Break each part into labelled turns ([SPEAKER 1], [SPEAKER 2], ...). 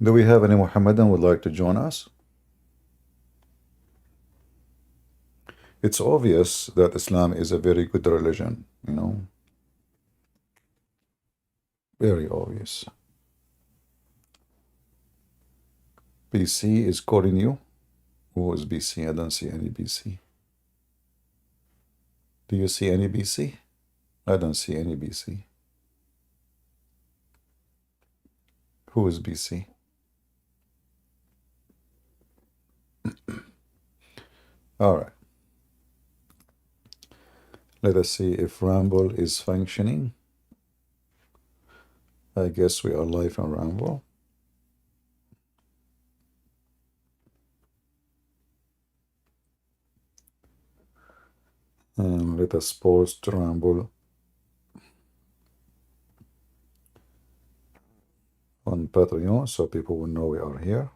[SPEAKER 1] Do we have any Muhammadan would like to join us? It's obvious that Islam is a very good religion, very obvious. BC is calling you. Who is BC? I don't see any BC. Do you see any BC? I don't see any BC. Who is BC? All right. Let us see if Ramble is functioning. I guess we are live on Ramble. And let us post Ramble on Patreon so people will know we are here.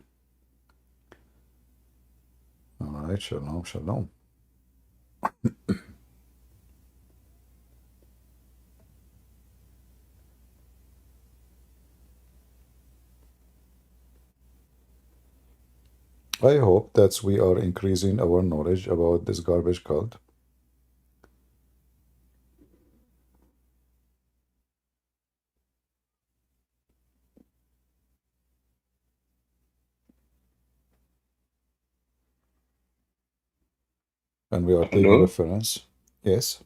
[SPEAKER 1] All right, shalom, shalom. I hope that we are increasing our knowledge about this garbage cult. And we are taking
[SPEAKER 2] Hello?
[SPEAKER 1] reference. Yes.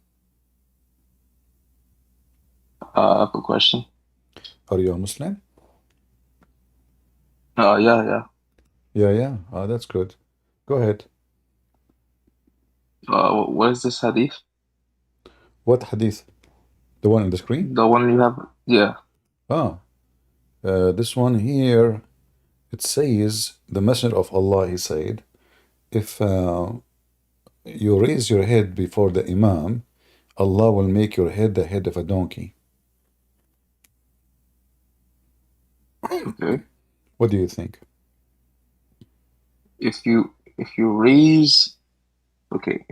[SPEAKER 2] I have a question.
[SPEAKER 1] Are you a Muslim?
[SPEAKER 2] Yeah.
[SPEAKER 1] Yeah. Oh, that's good. Go ahead.
[SPEAKER 2] What is this hadith?
[SPEAKER 1] What hadith? The one on the screen?
[SPEAKER 2] The one you have? Yeah.
[SPEAKER 1] Ah, this one here, it says, the Messenger of Allah, he said, if you raise your head before the Imam, Allah will make your head the head of a donkey.
[SPEAKER 2] Okay.
[SPEAKER 1] What do you think?
[SPEAKER 2] If you raise okay,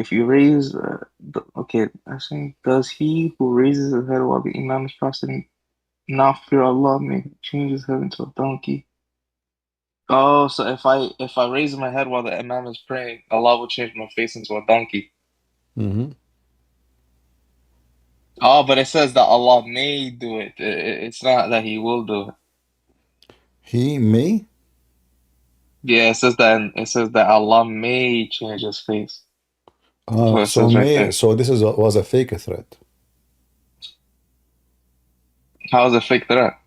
[SPEAKER 2] I think does he who raises his head while the imam is prostrating not fear Allah may change his head into a donkey? Oh, so if I raise my head while the imam is praying, Allah will change my face into a donkey.
[SPEAKER 1] Mm-hmm.
[SPEAKER 2] Oh, but it says that Allah may do it. It's not that He will do it.
[SPEAKER 1] He may?
[SPEAKER 2] Yeah, it says that Allah may change his face. That's what it
[SPEAKER 1] So
[SPEAKER 2] says right
[SPEAKER 1] may,
[SPEAKER 2] there.
[SPEAKER 1] so this was a fake threat.
[SPEAKER 2] How is it fake threat?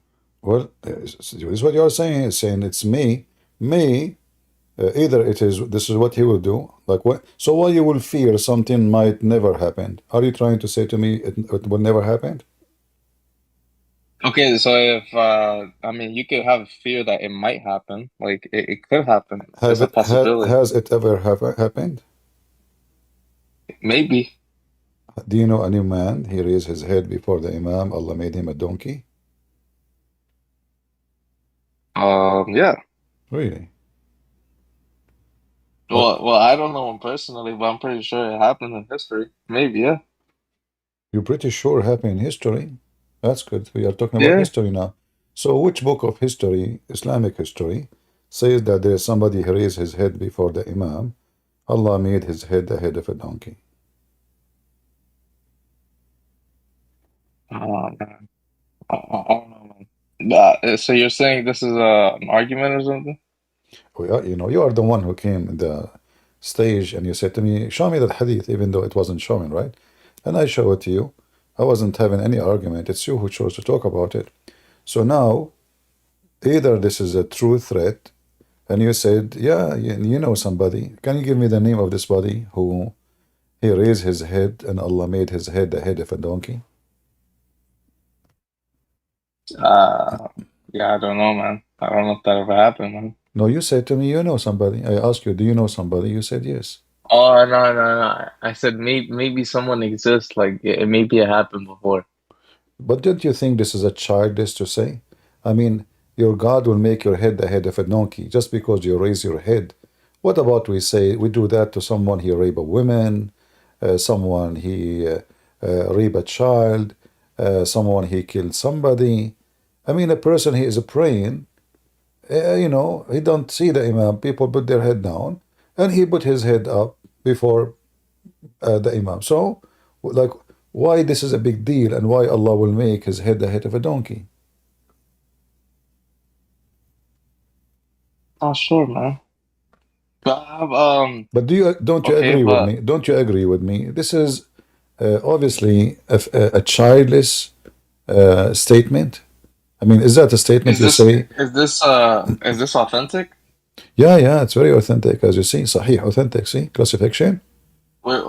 [SPEAKER 1] Well, this is what you're saying. It's saying it's may, either it is, this is what he will do. Like what? So why you will fear something might never happen? Are you trying to say to me it will never happen?
[SPEAKER 2] Okay, so if I mean you could have fear that it might happen. Like it could happen. It's a possibility.
[SPEAKER 1] Has it ever happened?
[SPEAKER 2] Maybe.
[SPEAKER 1] Do you know a new man? He raised his head before the Imam. Allah made him a donkey.
[SPEAKER 2] Yeah.
[SPEAKER 1] Really? But
[SPEAKER 2] Well, I don't know him personally, but I'm pretty sure it happened in history. Maybe, yeah.
[SPEAKER 1] you're pretty sure happened in history. That's good. We are talking about
[SPEAKER 2] Yeah.
[SPEAKER 1] history now. So which book of history, Islamic history, says that there is somebody who raised his head before the Imam? Allah made his head the head of a donkey.
[SPEAKER 2] Man. I don't know, man. So you're saying this is an argument or something?
[SPEAKER 1] You are the one who came in the stage and you said to me, show me that hadith, even though it wasn't showing, right? And I show it to you. I wasn't having any argument. It's you who chose to talk about it. So now, either this is a true threat, and you said, yeah, you know somebody. Can you give me the name of this body who he raised his head and Allah made his head the head of a donkey?
[SPEAKER 2] Uh, yeah, I don't know, man. I don't know if that ever happened, man.
[SPEAKER 1] No, you said to me, you know somebody. I asked you, do you know somebody? You said yes.
[SPEAKER 2] Oh, no. I said maybe someone exists, like maybe it happened before.
[SPEAKER 1] But don't you think this is a childish to say? I mean, your God will make your head the head of a donkey just because you raise your head. What about we say we do that to someone he rape a woman, someone he rape a child, someone he killed somebody. I mean, a person he is praying You know, he don't see the Imam. People put their head down, and he put his head up before the Imam. So, like, why this is a big deal, and why Allah will make his head the head of a donkey?
[SPEAKER 2] Not sure, man. But I have
[SPEAKER 1] But don't you
[SPEAKER 2] okay,
[SPEAKER 1] agree with
[SPEAKER 2] but
[SPEAKER 1] me? Don't you agree with me? This is obviously a childless statement. I mean, is that a statement
[SPEAKER 2] is
[SPEAKER 1] you
[SPEAKER 2] this
[SPEAKER 1] say?
[SPEAKER 2] is this authentic?
[SPEAKER 1] Yeah, yeah, it's very authentic, as you see. Sahih, authentic. See, classification.
[SPEAKER 2] What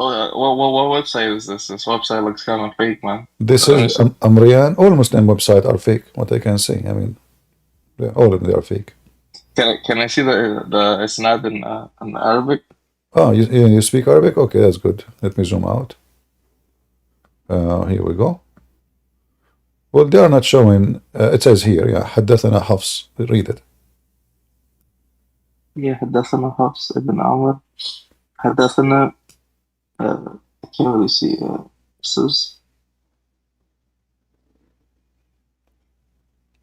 [SPEAKER 2] website is this? This website looks kind of fake, man.
[SPEAKER 1] This
[SPEAKER 2] Let
[SPEAKER 1] is
[SPEAKER 2] me see.
[SPEAKER 1] Amriyan. All Muslim websites are fake. What I can see. I mean, all of them are fake.
[SPEAKER 2] Can I see the isnad in Arabic?
[SPEAKER 1] Oh, you speak Arabic? Okay, that's good. Let me zoom out. Here we go. Well, they are not showing. It says here, yeah, حدثنا حفص. Read it.
[SPEAKER 2] Yeah, حدثنا حفص ibn Amr. حدثنا I can't really see this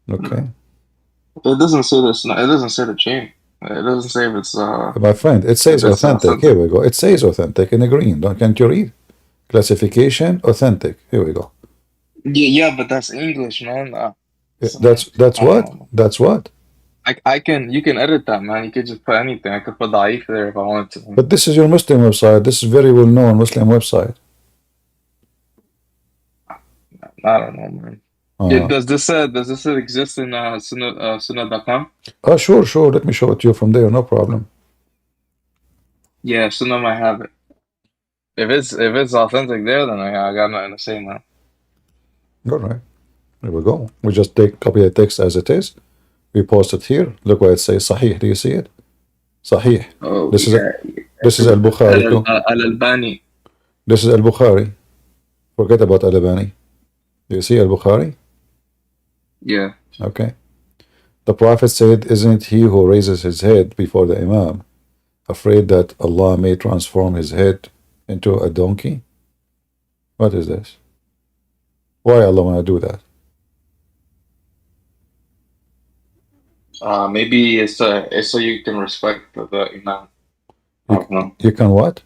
[SPEAKER 1] Okay.
[SPEAKER 2] it doesn't say this. It doesn't say the chain. It doesn't say if it's
[SPEAKER 1] My friend, it
[SPEAKER 2] if
[SPEAKER 1] says
[SPEAKER 2] it's
[SPEAKER 1] authentic. Here
[SPEAKER 2] authentic.
[SPEAKER 1] we go. It says authentic in the green. Can't you read? Classification, authentic. Here we go.
[SPEAKER 2] Yeah, but that's English, man.
[SPEAKER 1] That's
[SPEAKER 2] I don't
[SPEAKER 1] what?
[SPEAKER 2] know.
[SPEAKER 1] That's what?
[SPEAKER 2] I can you can edit that, man. You could just put anything. I could put Daif there if I wanted to.
[SPEAKER 1] But this is your Muslim website. This is very well known Muslim website.
[SPEAKER 2] I don't know, man.
[SPEAKER 1] Uh,
[SPEAKER 2] Does this exist in Sunnah.com?
[SPEAKER 1] sure, sure. Let me show it to you from there. No problem.
[SPEAKER 2] Yeah, Sunnah might have it. If it's authentic there, then I got nothing to say, man.
[SPEAKER 1] All right. There we go. We just copy the text as it is. We post it here. Look what it says. Sahih. Do you see it? Sahih.
[SPEAKER 2] Oh
[SPEAKER 1] This is
[SPEAKER 2] yeah,
[SPEAKER 1] this is Al Bukhari too.
[SPEAKER 2] Al-Albani.
[SPEAKER 1] This is Al Bukhari. Forget about Al Albani. Do you see Al Bukhari?
[SPEAKER 2] Yeah.
[SPEAKER 1] Okay. The Prophet said, "Isn't he who raises his head before the Imam afraid that Allah may transform his head into a donkey?" What is this? Why Allah want to do that?
[SPEAKER 2] Maybe it's so you can respect the Imam. I don't know.
[SPEAKER 1] You can what?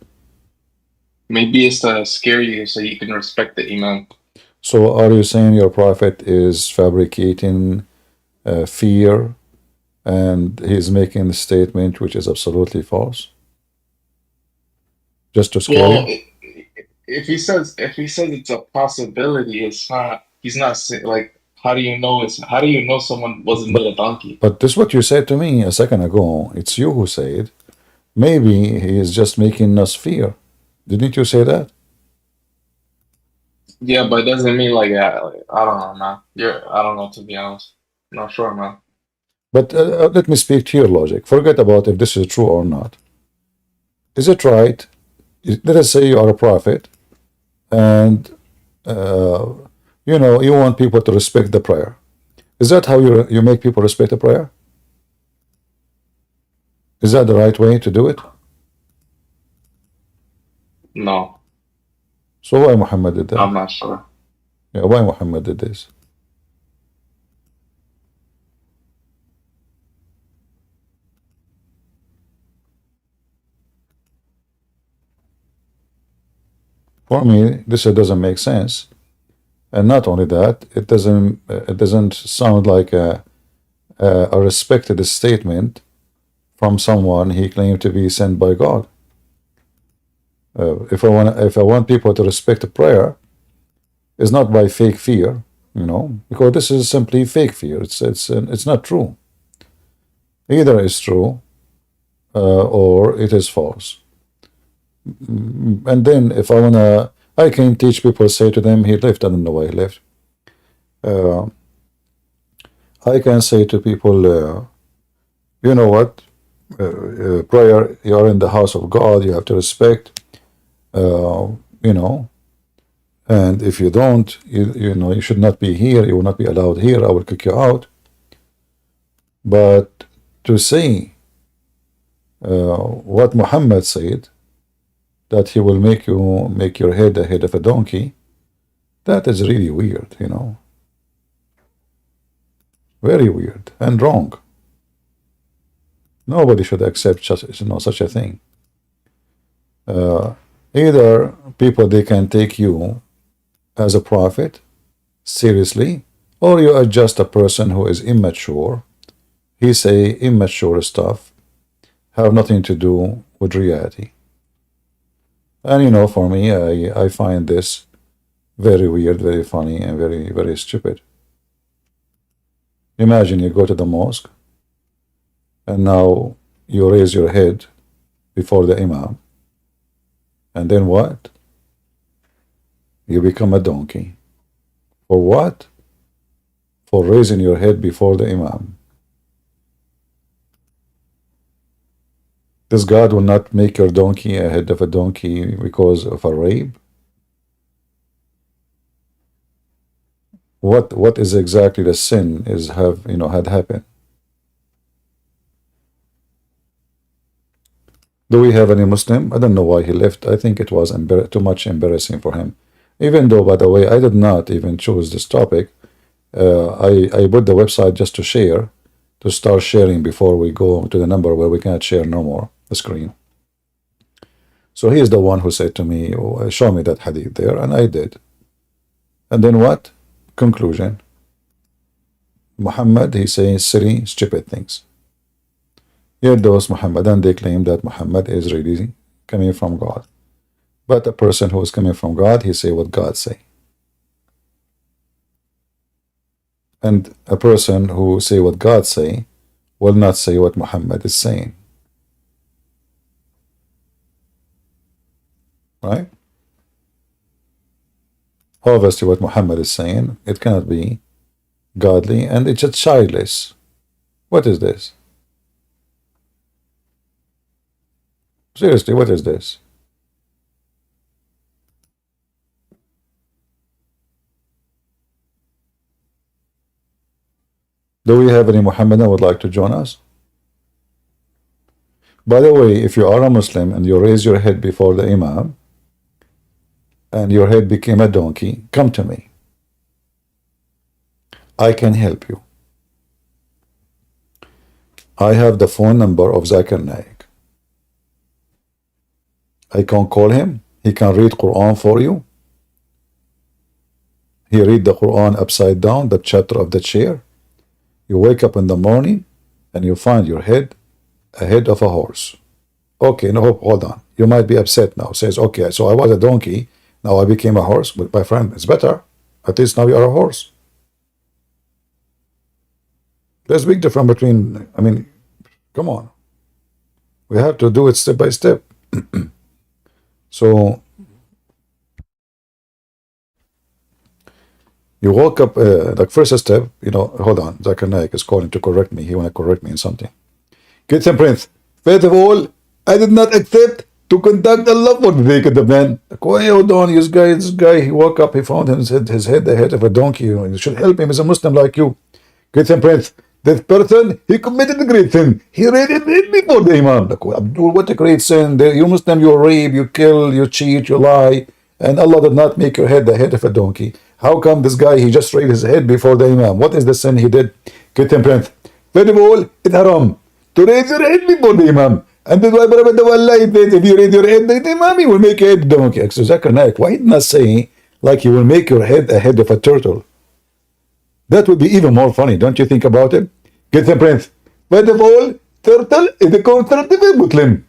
[SPEAKER 2] Maybe it's to scare you so you can respect the Imam.
[SPEAKER 1] So are you saying your Prophet is fabricating fear and he's making a statement which is absolutely false? Just to scare
[SPEAKER 2] Well,
[SPEAKER 1] you?
[SPEAKER 2] if he says it's a possibility, it's not. He's not like. How do you know How do you know someone wasn't
[SPEAKER 1] But
[SPEAKER 2] made a donkey?
[SPEAKER 1] but this is what you said to me a second ago. It's you who said maybe he is just making us fear. Didn't you say that?
[SPEAKER 2] Yeah, but it doesn't mean like, I don't know, man. I don't know, to be honest. I'm not sure, man.
[SPEAKER 1] But let me speak to your logic. Forget about if this is true or not. Is it right? Let us say you are a prophet and you want people to respect the prayer. Is that how you make people respect the prayer? Is that the right way to do it?
[SPEAKER 2] No,
[SPEAKER 1] So why Muhammad did that?
[SPEAKER 2] I'm not sure.
[SPEAKER 1] Yeah, why Muhammad did this? For me, this doesn't make sense. And not only that, it doesn't sound like a respected statement from someone he claimed to be sent by God. If I want people to respect the prayer, it's not by fake fear, because this is simply fake fear. It's not true. Either it's true or it is false. And then if I can teach people, say to them, he left. I don't know why he left. I can say to people, you know what? Prayer, you are in the house of God, you have to respect, and if you don't, you should not be here, you will not be allowed here, I will kick you out. But to say what Muhammad said, that he will make your head the head of a donkey, that is really weird, very weird and wrong. Nobody should accept such a thing. Either people, they can take you as a prophet seriously, or you are just a person who is immature. He say immature stuff, have nothing to do with reality. And for me, I find this very weird, very funny, and very, very stupid. Imagine you go to the mosque, and now you raise your head before the imam, and then what? You become a donkey. For what? For raising your head before the imam. This God will not make your donkey a head of a donkey because of a rape? What is exactly the sin had happened? Do we have any Muslim? I don't know why he left. I think it was too much embarrassing for him. Even though, by the way, I did not even choose this topic. I put the website just to share, to start sharing before we go to the number where we cannot share no more the screen. So he is the one who said to me, oh, show me that hadith there, and I did. And then what? Conclusion. Muhammad, he says silly, stupid things. Yet those Muhammadan, they claim that Muhammad is really coming from God. But a person who is coming from God, he say what God say. And a person who say what God say will not say what Muhammad is saying. Right? Obviously what Muhammad is saying, it cannot be godly, and it's just childless. What is this? Seriously, what is this? Do we have any Muhammadan would like to join us? By the way, if you are a Muslim and you raise your head before the Imam and your head became a donkey, come to me. I can help you. I have the phone number of Zakir Naik. I can call him. He can read Quran for you. He read the Quran upside down, the chapter of the chair. You wake up in the morning and you find your head a head of a horse. Okay, no, hold on. You might be upset now. Says, okay, so I was a donkey, now I became a horse. But my friend, it's better. At least now you are a horse. There's a big difference between, I mean, come on. We have to do it step by step. So you woke up, like first step, hold on, Zakir Naik is calling to correct me. He want to correct me in something. Kids and Prince, first of all, I did not accept to conduct a love for the man. Hold on, this guy, he woke up, he found his head the head of a donkey. You should help him, he's a Muslim like you. Kids and Prince, this person, he committed a great sin. He read it before the Imam. Abdul, what a great sin. You Muslim, you rape, you kill, you cheat, you lie. And Allah did not make your head the head of a donkey. How come this guy, he just raised his head before the Imam? What is the sin he did? Kids and Prince, first of all, it's haram to raise your head before the Imam. And that's why Allah says, if you raise your head, the Imam, he will make your head donkey. So Zakir Naik, why not say like he will make your head a head of a turtle? That would be even more funny, don't you think about it? Kids and Prince, first of all, turtle is a conservative Muslim.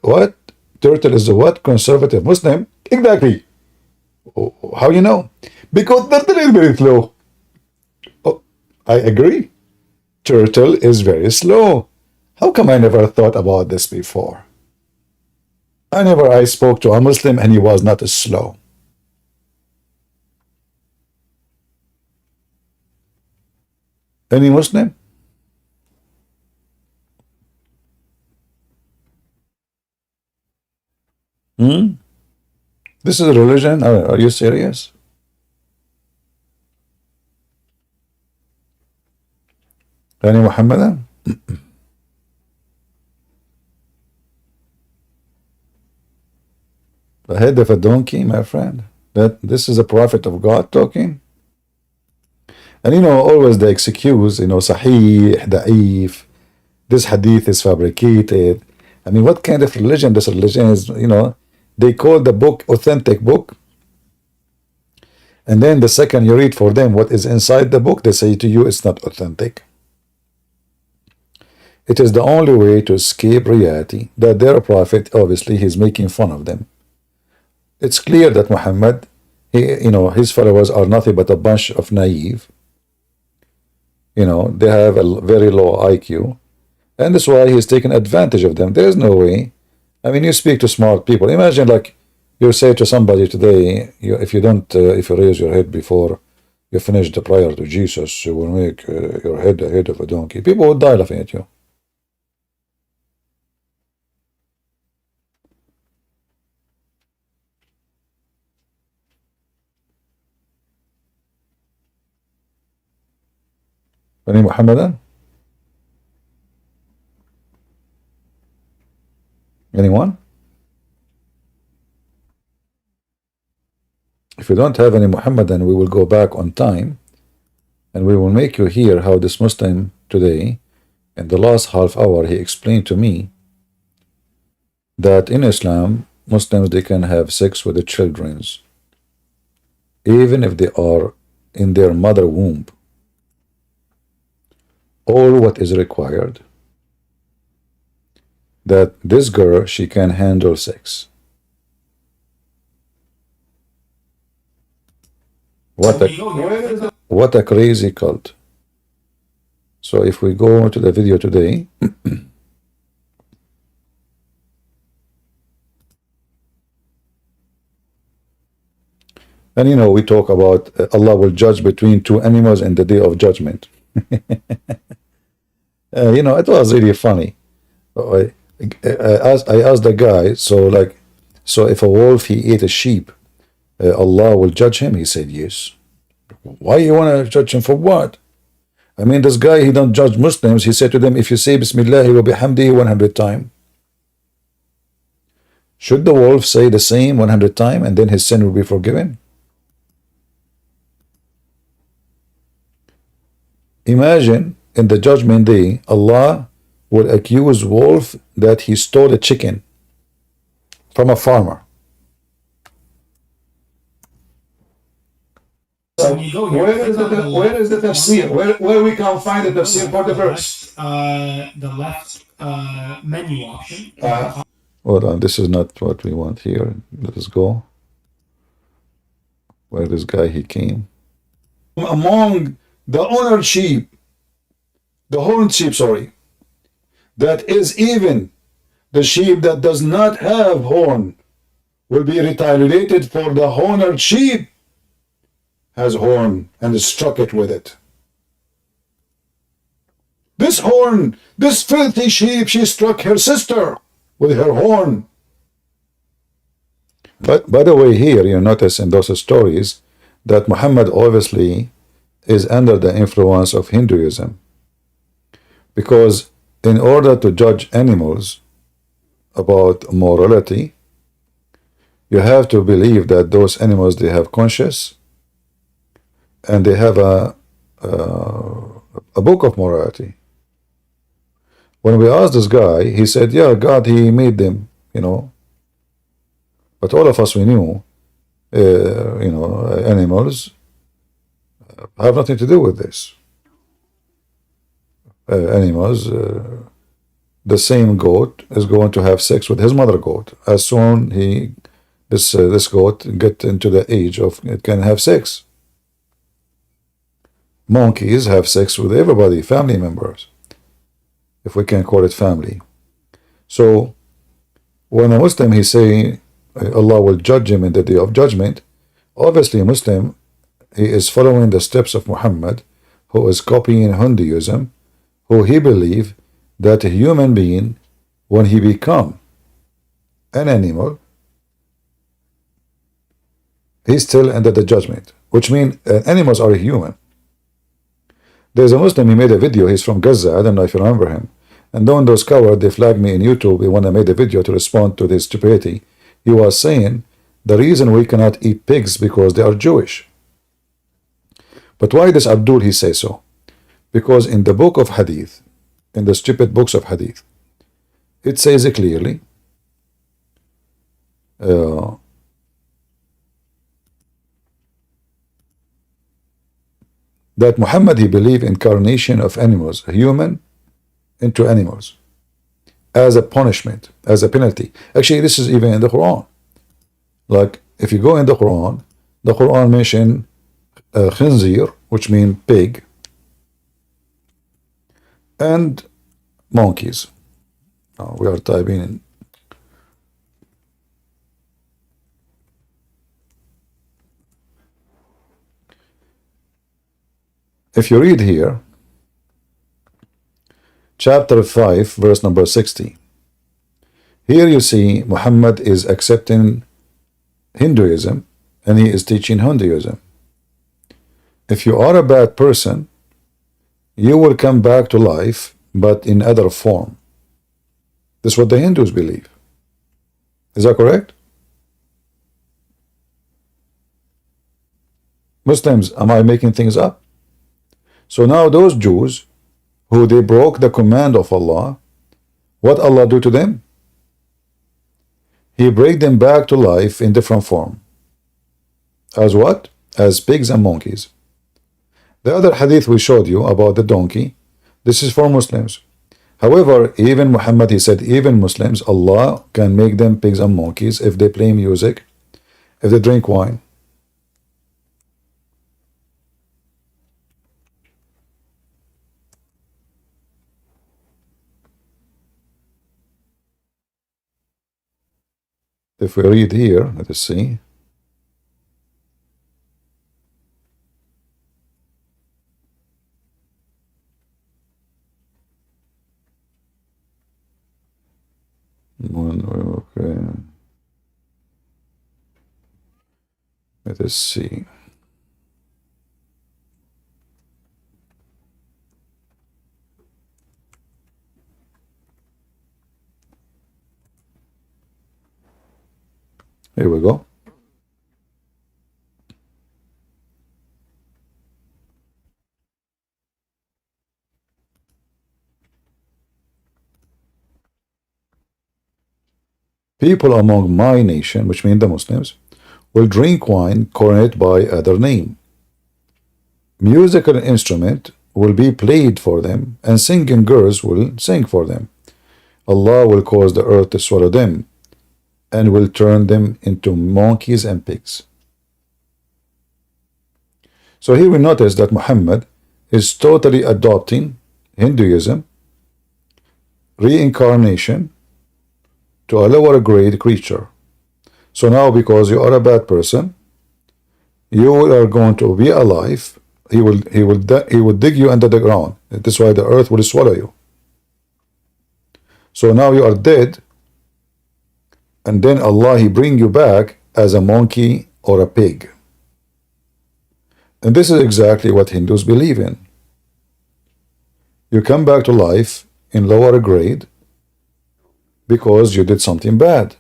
[SPEAKER 1] What? Turtle is a what? Conservative Muslim? Exactly. How you know? Because turtle is very slow. Oh, I agree. Turtle is very slow. How come I never thought about this before? I spoke to a Muslim and he was not as slow. Any Muslim? This is a religion? Are you serious? Any Muhammadan? The head of a donkey, my friend. This is a prophet of God talking. And always the excuse, Sahih, Da'if, this hadith is fabricated. I mean, what kind of religion this religion is, they call the book authentic book, and then the second you read for them what is inside the book, they say to you it's not authentic. It is the only way to escape reality that their prophet, obviously, he's making fun of them. It's clear that Muhammad, his followers are nothing but a bunch of naive. They have a very low IQ, and that's why he's taking advantage of them. There is no way. I mean, you speak to smart people. Imagine, like, you say to somebody today, if you raise your head before you finish the prayer to Jesus, you will make your head the head of a donkey. People would die laughing at you. Any Muhammadan? Anyone? If you don't have any Muhammadan, we will go back on time and we will make you hear how this Muslim today, in the last half hour, he explained to me that in Islam, Muslims, they can have sex with the children, even if they are in their mother womb. All what is required, that this girl, she can handle sex. What a crazy cult. So if we go to the video today, and we talk about Allah will judge between two animals in the day of judgment. It was really funny. I asked the guy, so if a wolf he ate a sheep, Allah will judge him? He said yes. Why you want to judge him for what? I mean, this guy, he don't judge Muslims. He said to them, if you say Bismillah wa bihamdihi 100 times, should the wolf say the same 100 times and then his sin will be forgiven? Imagine in the judgment day, Allah will accuse wolf that he stole a chicken from a farmer. Where is the tafsir? Where we can find the tafsir for the verse?
[SPEAKER 3] The left menu option.
[SPEAKER 1] Hold on, this is not what we want here. Let us go. Where this guy he came. Among the honored sheep, the horned sheep, sorry, that is even the sheep that does not have horn will be retaliated for the honored sheep has horn and struck it with it. This horn, this filthy sheep, she struck her sister with her horn. But by the way, here you notice in those stories that Muhammad obviously is under the influence of Hinduism, because in order to judge animals about morality, you have to believe that those animals, they have conscience and they have a book of morality. When we asked this guy, he said, yeah, God, he made them, but all of us, we knew, animals have nothing to do with this. Animals, the same goat is going to have sex with his mother goat. As soon this goat get into the age of it can have sex. Monkeys have sex with everybody, family members, if we can call it family. So when a Muslim he say Allah will judge him in the day of judgment, obviously a Muslim, he is following the steps of Muhammad, who is copying Hinduism, who he believe that a human being, when he become an animal, he's still under the judgment, which means animals are human. There's a Muslim, he made a video, he's from Gaza, I don't know if you remember him, and then those cowards, they flagged me in YouTube when I made a video to respond to this stupidity. He was saying the reason we cannot eat pigs because they are Jewish. But why does Abdul he say so? Because in the book of Hadith, in the stupid books of hadith. It says clearly that Muhammad, he believed incarnation of animals, human into animals, as a punishment, as a penalty. Actually, this is even in the Quran. Like, if you go in the Quran mention khinzir, which means pig, and monkeys. We are typing in. If you read here, chapter 5, verse number 60, here you see Muhammad is accepting Hinduism and he is teaching Hinduism. If you are a bad person, you will come back to life, but in other form. This is what the Hindus believe. Is that correct? Muslims, am I making things up? So now those Jews who they broke the command of Allah, what Allah do to them? He bring them back to life in different form. As what? As pigs and monkeys. The other hadith we showed you about the donkey, this is for Muslims. However, even Muhammad, he said, even Muslims, Allah can make them pigs and monkeys if they play music, if they drink wine. If we read here, let us see. Okay. Let us see. Here we go. People among my nation, which means the Muslims, will drink wine coronated by other name. Musical instrument will be played for them, and singing girls will sing for them. Allah will cause the earth to swallow them, and will turn them into monkeys and pigs. So here we notice that Muhammad is totally adopting Hinduism, reincarnation, to a lower grade creature. So now, because you are a bad person, you are going to be alive. He will dig you under the ground. This is why the earth will swallow you. So now you are dead, and then Allah, he bring you back as a monkey or a pig. And this is exactly what Hindus believe in. You come back to life in lower grade because you did something bad.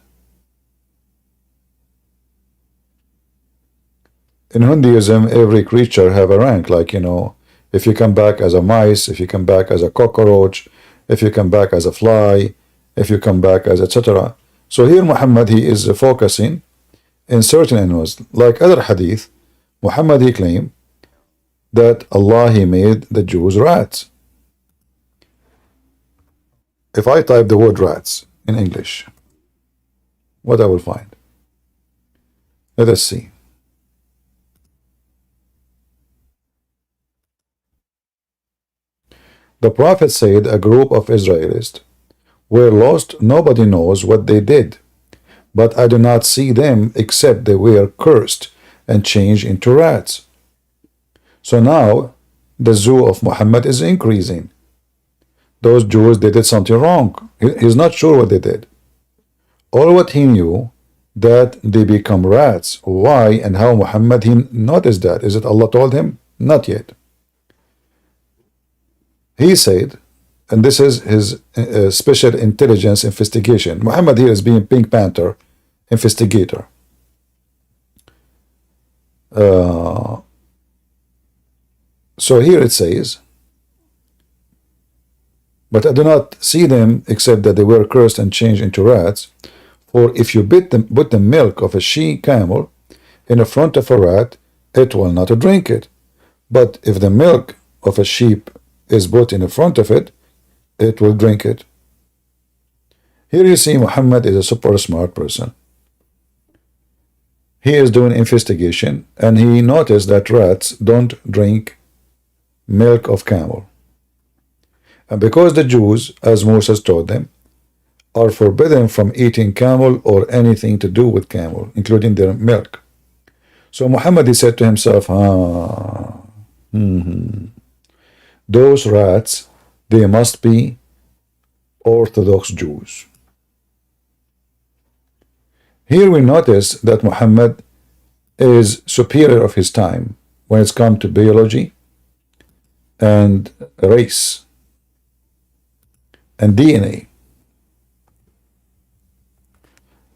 [SPEAKER 1] In Hinduism, every creature have a rank, like, you know, if you come back as a mice, if you come back as a cockroach, if you come back as a fly, if you come back as etc. So here Muhammad, he is focusing in certain animals. Like other hadith, Muhammad, he claimed that Allah, he made the Jews rats. If I type the word rats in English, what I will find? Let us see. The Prophet said a group of Israelites were lost. Nobody knows what they did, but I do not see them except they were cursed and changed into rats. So now the zoo of Muhammad is increasing. Those Jews, they did something wrong. He's not sure what they did. All what he knew, that they become rats. Why and how Muhammad, he noticed that? Is it Allah told him? Not yet. He said, and this is his special intelligence investigation. Muhammad here is being Pink Panther investigator. So here it says, but I do not see them except that they were cursed and changed into rats. For if you put the milk of a she-camel in the front of a rat, it will not drink it. But if the milk of a sheep is put in the front of it, it will drink it. Here you see Muhammad is a super smart person. He is doing investigation, and he noticed that rats don't drink milk of camel. And because the Jews, as Moses told them, are forbidden from eating camel or anything to do with camel, including their milk. So Muhammad, he said to himself, those rats, they must be Orthodox Jews. Here we notice that Muhammad is superior of his time when it's come to biology and race and DNA.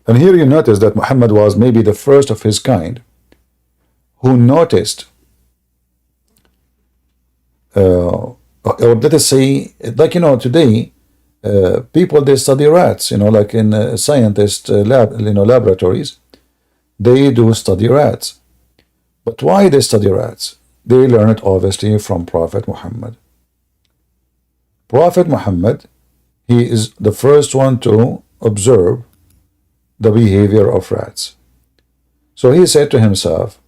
[SPEAKER 1] And here you notice that Muhammad was maybe the first of his kind who noticed, or let us say, like, today, people, they study rats, like in scientist laboratories, they do study rats. But why they study rats? They learn it obviously from Prophet Muhammad. Prophet Muhammad, he is the first one to observe the behavior of rats. So he said to himself,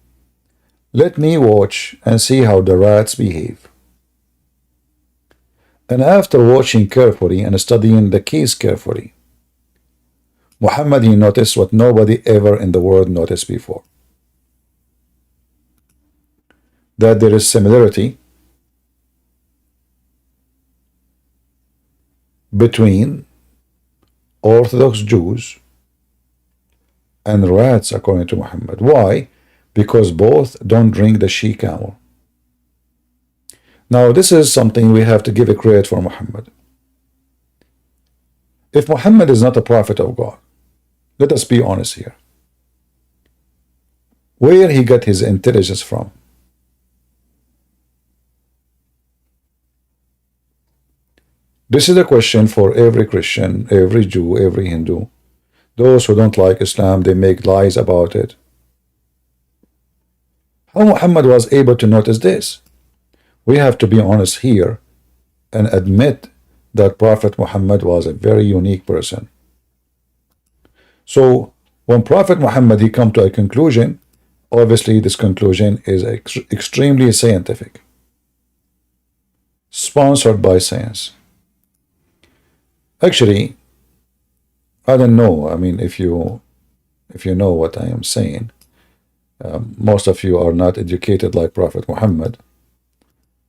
[SPEAKER 1] let me watch and see how the rats behave. And after watching carefully and studying the case carefully, Muhammad, he noticed what nobody ever in the world noticed before. That there is similarity between Orthodox Jews and rats, according to Muhammad. Why? Because both don't drink the she-camel. Now, this is something we have to give a credit for Muhammad. If Muhammad is not a prophet of God, let us be honest here. Where he got his intelligence from? This is a question for every Christian, every Jew, every Hindu. Those who don't like Islam, they make lies about it. How Muhammad was able to notice this? We have to be honest here and admit that Prophet Muhammad was a very unique person. So when Prophet Muhammad, he come to a conclusion, obviously this conclusion is extremely scientific, sponsored by science. Actually, I don't know. I mean, if you know what I am saying, most of you are not educated like Prophet Muhammad,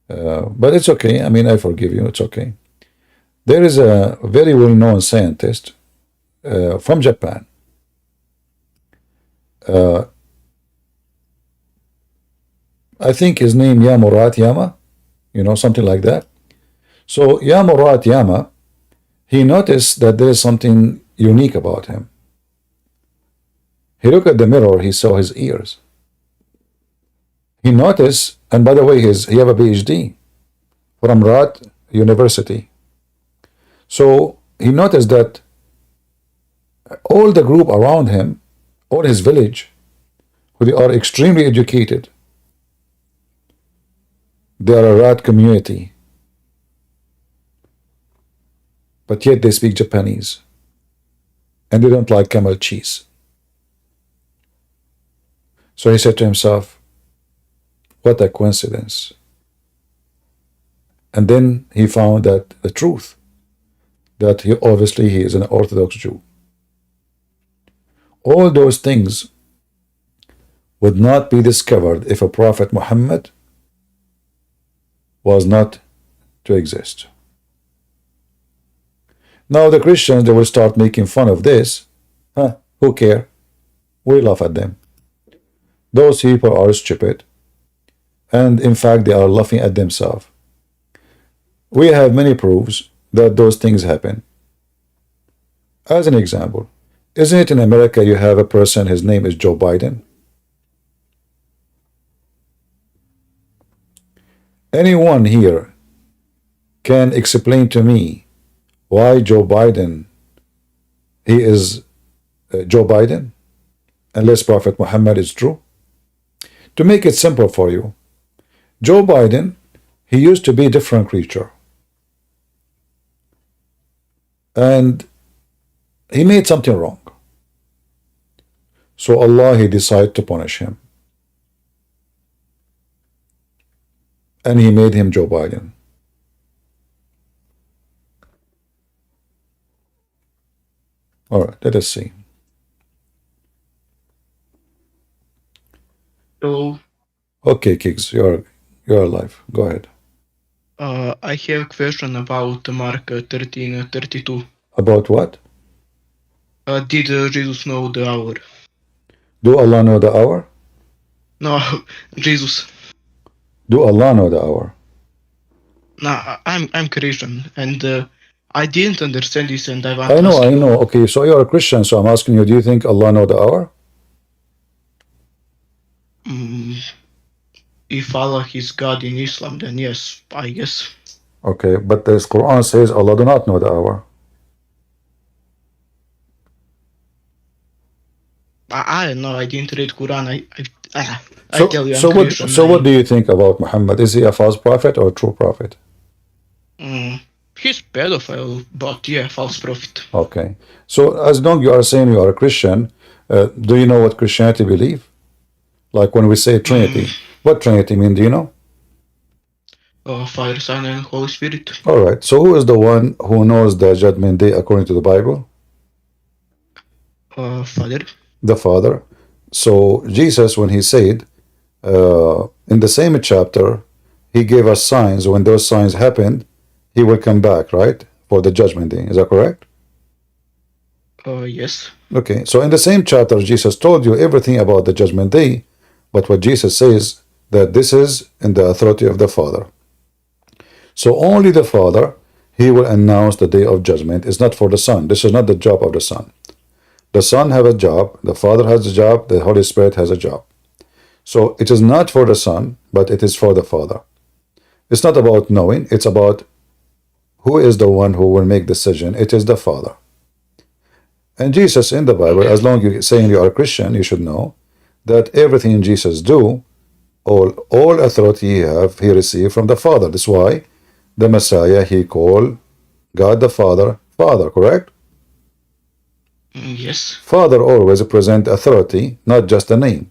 [SPEAKER 1] but it's okay. I mean, I forgive you. It's okay. There is a very well-known scientist from Japan. I think his name Yamurat Yama, something like that. So Yamurat Yama, he noticed that there is something unique about him. He looked at the mirror, he saw his ears. He noticed, and by the way, he have a PhD from Rat University. So he noticed that all the group around him, all his village, who they are extremely educated, they are a rat community, but yet they speak Japanese, and they don't like camel cheese. So he said to himself, what a coincidence. And then he found that the truth, that he is an Orthodox Jew. All those things would not be discovered if a Prophet Muhammad was not to exist. Now the Christians, they will start making fun of this. Who care? We laugh at them. Those people are stupid. And in fact, they are laughing at themselves. We have many proofs that those things happen. As an example, isn't it in America you have a person, his name is Joe Biden? Anyone here can explain to me why Joe Biden, he is Joe Biden, unless Prophet Muhammad is true? To make it simple for you, Joe Biden, he used to be a different creature. And he made something wrong. So Allah, he decided to punish him. And he made him Joe Biden. All right, let us see.
[SPEAKER 4] So,
[SPEAKER 1] Okay, Kiggs, you're alive. Go ahead.
[SPEAKER 4] I have a question about Mark 13:32.
[SPEAKER 1] About what?
[SPEAKER 4] Did Jesus know the hour?
[SPEAKER 1] Do Allah know the hour?
[SPEAKER 4] No, Jesus.
[SPEAKER 1] Do Allah know the hour?
[SPEAKER 4] No, I'm Christian, and I didn't understand this, and I want
[SPEAKER 1] I
[SPEAKER 4] to
[SPEAKER 1] know,
[SPEAKER 4] ask
[SPEAKER 1] I
[SPEAKER 4] you.
[SPEAKER 1] know. Okay, so you're a Christian, so I'm asking you, do you think Allah know the hour?
[SPEAKER 4] If Allah is God in Islam, then yes, I guess.
[SPEAKER 1] Okay, but the Quran says Allah do not know the hour.
[SPEAKER 4] I don't know. I didn't read Quran. I
[SPEAKER 1] So,
[SPEAKER 4] tell you, I'm
[SPEAKER 1] so what?
[SPEAKER 4] Christian.
[SPEAKER 1] So what do you think about Muhammad? Is he a false prophet or a true prophet?
[SPEAKER 4] He's pedophile, but yeah, false prophet.
[SPEAKER 1] Okay. So as long you are saying you are a Christian, do you know what Christianity believe? Like when we say Trinity, what Trinity mean? Do you know?
[SPEAKER 4] Father, Son, and Holy Spirit.
[SPEAKER 1] All right. So who is the one who knows the judgment day according to the Bible?
[SPEAKER 4] Father.
[SPEAKER 1] The Father. So Jesus, when he said in the same chapter, he gave us signs. When those signs happened, he will come back, right, for the judgment day. Is that correct?
[SPEAKER 4] Yes.
[SPEAKER 1] Okay. So in the same chapter, Jesus told you everything about the judgment day, but what Jesus says that this is in the authority of the Father. So only the Father, he will announce the day of judgment. It's not for the Son. This is not the job of the Son. The Son has a job, the Father has a job, the Holy Spirit has a job. So it is not for the Son, but it is for the Father. It's not about knowing, it's about who is the one who will make decision. It is the Father. And Jesus in the Bible, as long as you're saying you are a Christian, you should know that everything Jesus do, all authority he received from the Father. That's why the Messiah, he called God the Father, Father, correct?
[SPEAKER 4] Yes.
[SPEAKER 1] Father always present authority, not just a name.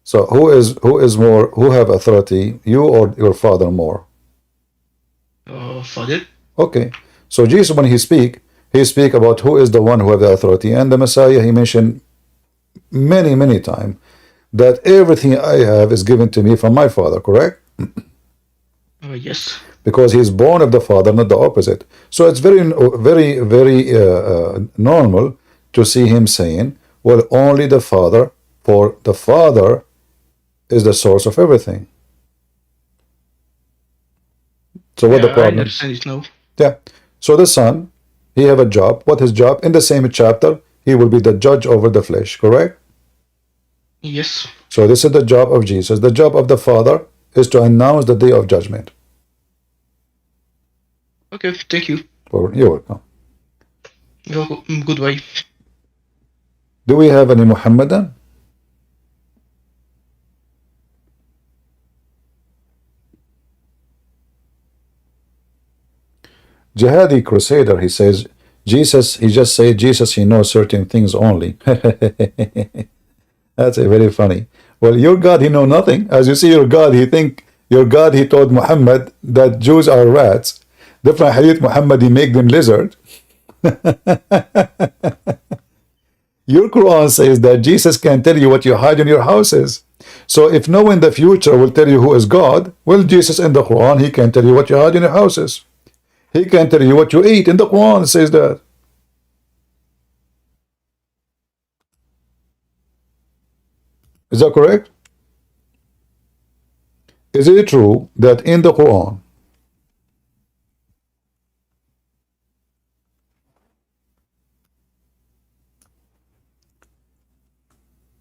[SPEAKER 1] So who have authority, you or your father more?
[SPEAKER 4] Father.
[SPEAKER 1] Okay. So Jesus, when he speak about who is the one who have the authority, and the Messiah, he mentioned many times that everything I have is given to me from my Father, correct?
[SPEAKER 4] Yes.
[SPEAKER 1] Because he's born of the Father, not the opposite. So it's very normal to see him saying, well, only the Father, for the Father is the source of everything. So what the problem?
[SPEAKER 4] I understand it now.
[SPEAKER 1] Yeah. So the Son, he have a job. What his job? In the same chapter, he will be the judge over the flesh, correct?
[SPEAKER 4] Yes.
[SPEAKER 1] So this is the job of Jesus. The job of the Father is to announce the day of judgment.
[SPEAKER 4] Okay, thank you.
[SPEAKER 1] You're welcome.
[SPEAKER 4] Goodbye.
[SPEAKER 1] Do we have any Muhammadan? Jihadi Crusader, he says, Jesus, he just said Jesus, he knows certain things only. That's very funny. Well, your God, he know nothing. As you see, your God, he told Muhammad that Jews are rats. Different hadith, Muhammad, he make them lizard. Your Quran says that Jesus can tell you what you hide in your houses. So if no one in the future will tell you who is God, well, Jesus in the Quran, he can tell you what you hide in your houses. He can tell you what you eat. In the Quran, it says that. Is that correct? Is it true that in the Quran,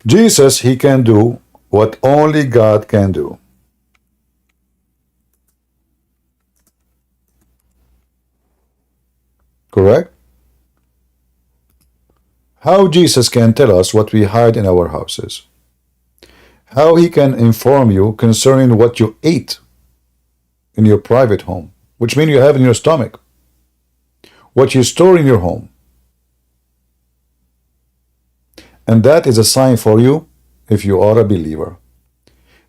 [SPEAKER 1] Jesus, he can do what only God can do? Correct? How Jesus can tell us what we hide in our houses. How he can inform you concerning what you ate in your private home, which means you have in your stomach, what you store in your home. And that is a sign for you if you are a believer.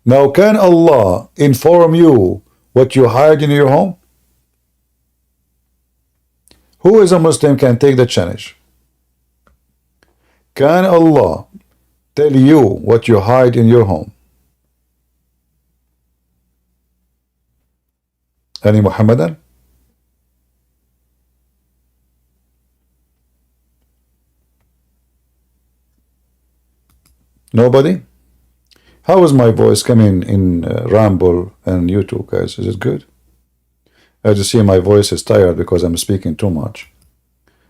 [SPEAKER 1] Now, can Allah inform you what you hide in your home? Who is a Muslim can take the challenge? Can Allah tell you what you hide in your home? Any Muhammadan? Nobody? How is my voice coming in Ramble and YouTube, guys? Is it good? As you see, my voice is tired because I'm speaking too much.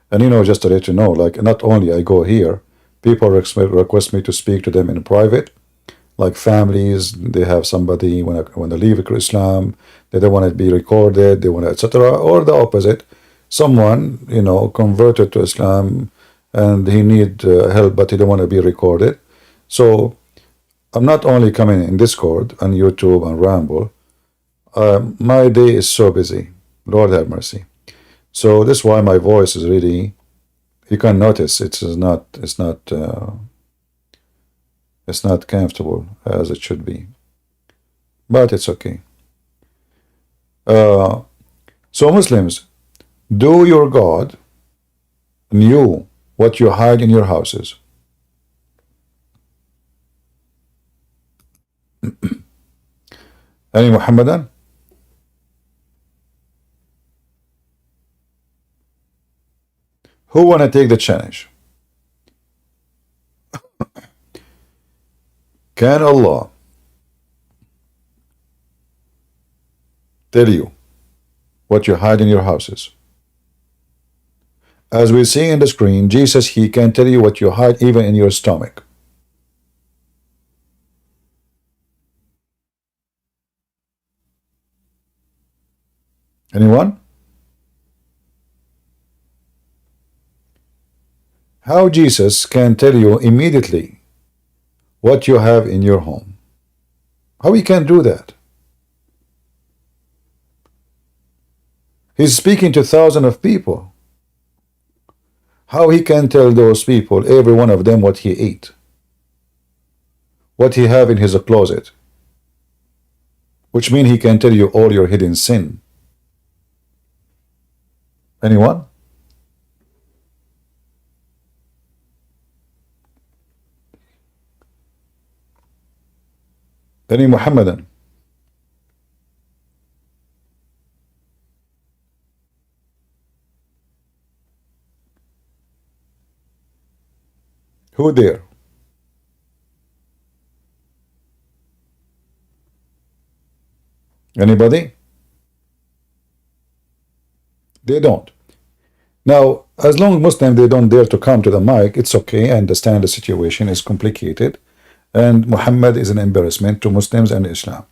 [SPEAKER 1] And you know, just to let you know, like, not only I go here, people request me to speak to them in private, like families, they have somebody when they leave Islam, they don't want to be recorded, they want to, etc. Or the opposite, someone, you know, converted to Islam and he need help, but he don't want to be recorded. So I'm not only coming in Discord and YouTube and Ramble. My day is so busy. Lord have mercy. So this is why my voice is really, you can notice it's not comfortable as it should be, but it's okay. So Muslims, do your God knew what you hide in your houses? Any Muhammadan? Who want to take the challenge? Can Allah tell you what you hide in your houses? As we see in the screen, Jesus, he can tell you what you hide even in your stomach. Anyone? How Jesus can tell you immediately what you have in your home? How he can do that? He's speaking to thousands of people. How he can tell those people, every one of them, what he ate, what he have in his closet, which means he can tell you all your hidden sin. Anyone? Any Muhammadan? Who there? Anybody? They don't. Now, as long as Muslims, they don't dare to come to the mic, it's okay. I understand the situation is complicated. And Muhammad is an embarrassment to Muslims and Islam.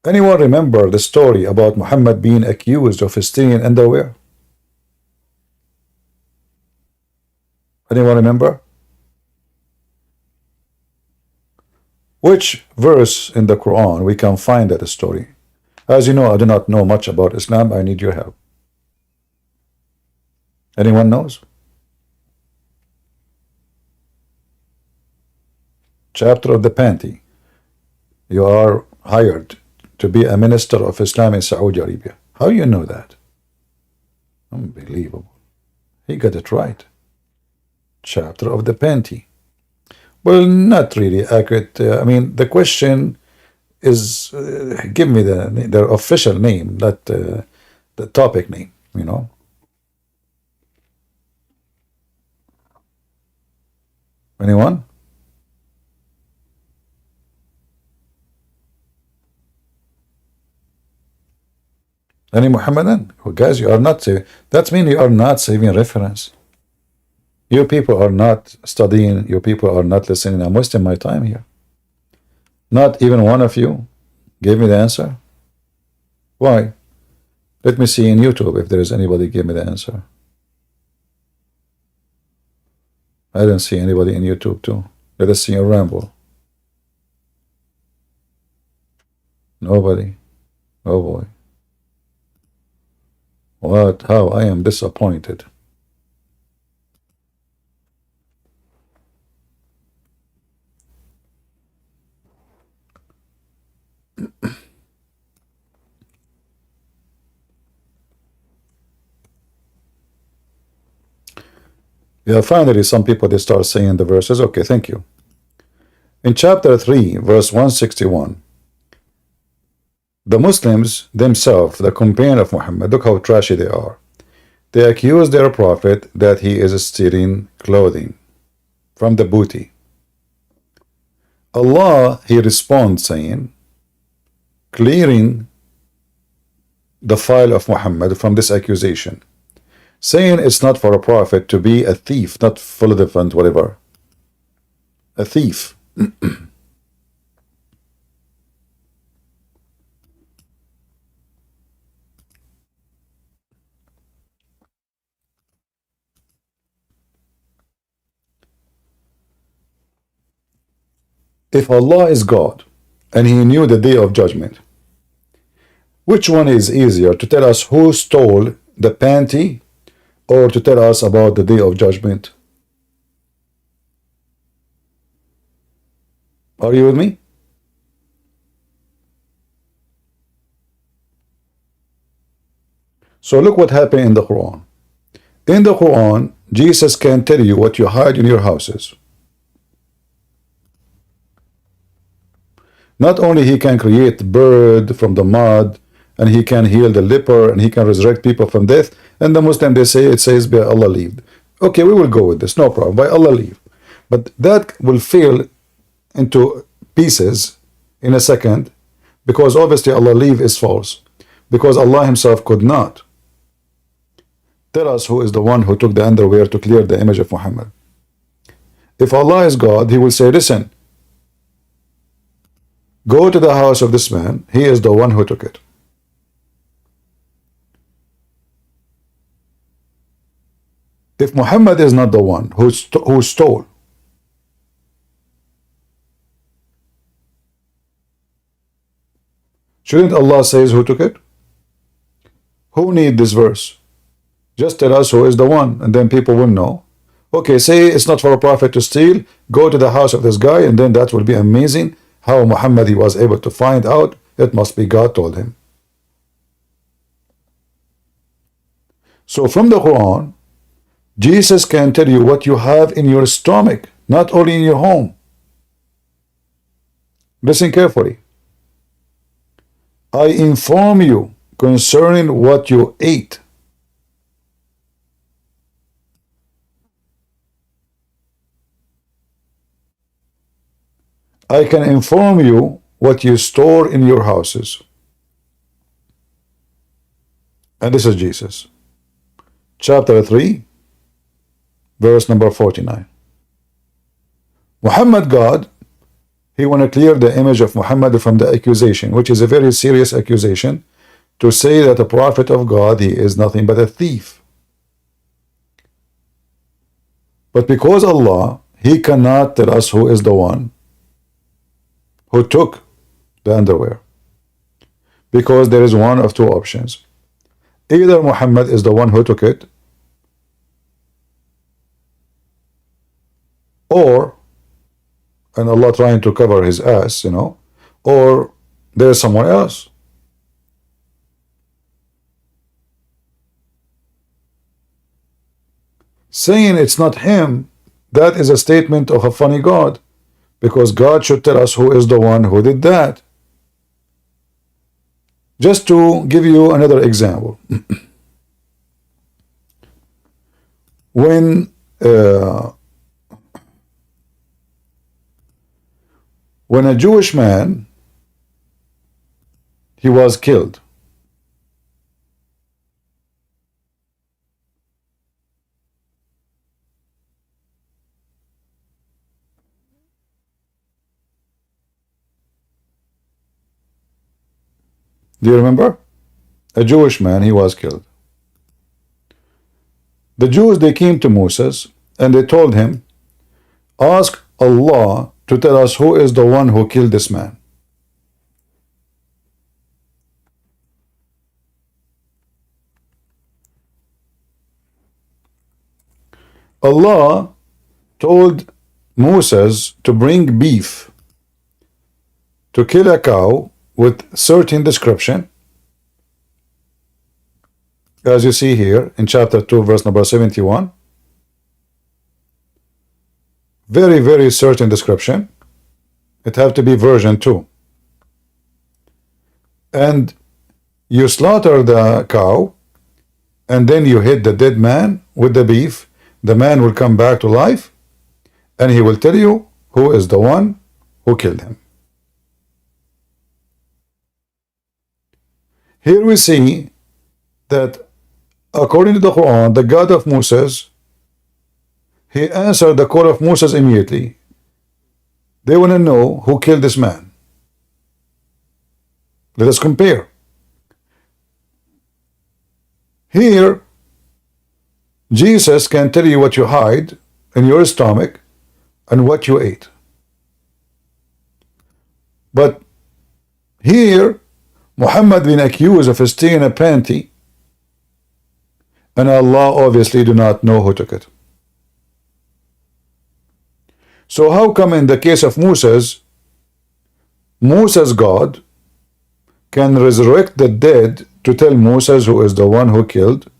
[SPEAKER 1] Anyone remember the story about Muhammad being accused of stealing underwear? Anyone remember? Which verse in the Quran we can find that story? As you know, I do not know much about Islam. I need your help. Anyone knows? Chapter of the panty. You are hired to be a minister of Islam in Saudi Arabia. How you know that? Unbelievable. He got it right. Chapter of the panty. Well, not really accurate. I mean, the question is, give me their official name, not the topic name, you know. Anyone? Any Muhammadan? Well, guys, you are not saving. That means you are not saving reference. You people are not studying. You people are not listening. I'm wasting my time here. Not even one of you gave me the answer. Why? Let me see in YouTube if there is anybody give me the answer. I don't see anybody in YouTube too. Let us see a Rambo. Nobody. Oh boy. What? How? I am disappointed. Yeah, finally some people they start saying the verses. Okay, thank you. In chapter 3, verse 161, the Muslims themselves, the companion of Muhammad, look how trashy they are. They accuse their prophet that he is stealing clothing from the booty. Allah, he responds saying, clearing the file of Muhammad from this accusation, saying it's not for a prophet to be a thief, not full of different whatever. A thief. If Allah is God and he knew the day of judgment, which one is easier, to tell us who stole the panty or to tell us about the day of judgment? Are you with me? So look what happened in the Quran. In the Quran, Jesus can tell you what you hide in your houses. Not only he can create bird from the mud, and he can heal the leper, and he can resurrect people from death, and the Muslim they say it says by Allah leave. Okay, we will go with this, no problem, by Allah leave. But that will fail into pieces in a second, because obviously Allah leave is false, because Allah himself could not tell us who is the one who took the underwear to clear the image of Muhammad. If Allah is God, he will say, listen, go to the house of this man, he is the one who took it. If Muhammad is not the one who stole, shouldn't Allah says who took it? Who need this verse? Just tell us who is the one, and then people will know. Okay, say it's not for a prophet to steal, go to the house of this guy, and then that will be amazing how Muhammad he was able to find out it must be God told him. So from the Quran, Jesus can tell you what you have in your stomach, not only in your home. Listen carefully. I inform you concerning what you ate. I can inform you what you store in your houses. And this is Jesus. Chapter 3, verse number 49. Muhammad God, he want to clear the image of Muhammad from the accusation, which is a very serious accusation, to say that a prophet of God, he is nothing but a thief. But because Allah, he cannot tell us who is the one who took the underwear, because there is one of two options. Either Muhammad is the one who took it, or, and Allah trying to cover his ass, you know, or there's someone else. Saying it's not him, that is a statement of a funny God, because God should tell us who is the one who did that. Just to give you another example. When a Jewish man, he was killed. Do you remember? a Jewish man, he was killed. The Jews, they came to Moses and they told him, ask Allah to tell us who is the one who killed this man. Allah told Moses to bring beef, to kill a cow with certain description, as you see here in chapter 2 verse number 71. Very, very certain description. It have to be version 2. And you slaughter the cow, and then you hit the dead man with the beef. The man will come back to life, and he will tell you who is the one who killed him. Here we see that according to the Quran, the God of Moses, he answered the call of Moses immediately. They want to know who killed this man. Let us compare. Here, Jesus can tell you what you hide in your stomach and what you ate. But here, Muhammad been accused of stealing a panty, and Allah obviously do not know who took it. So how come in the case of Moses, Moses' God can resurrect the dead to tell Moses who is the one who killed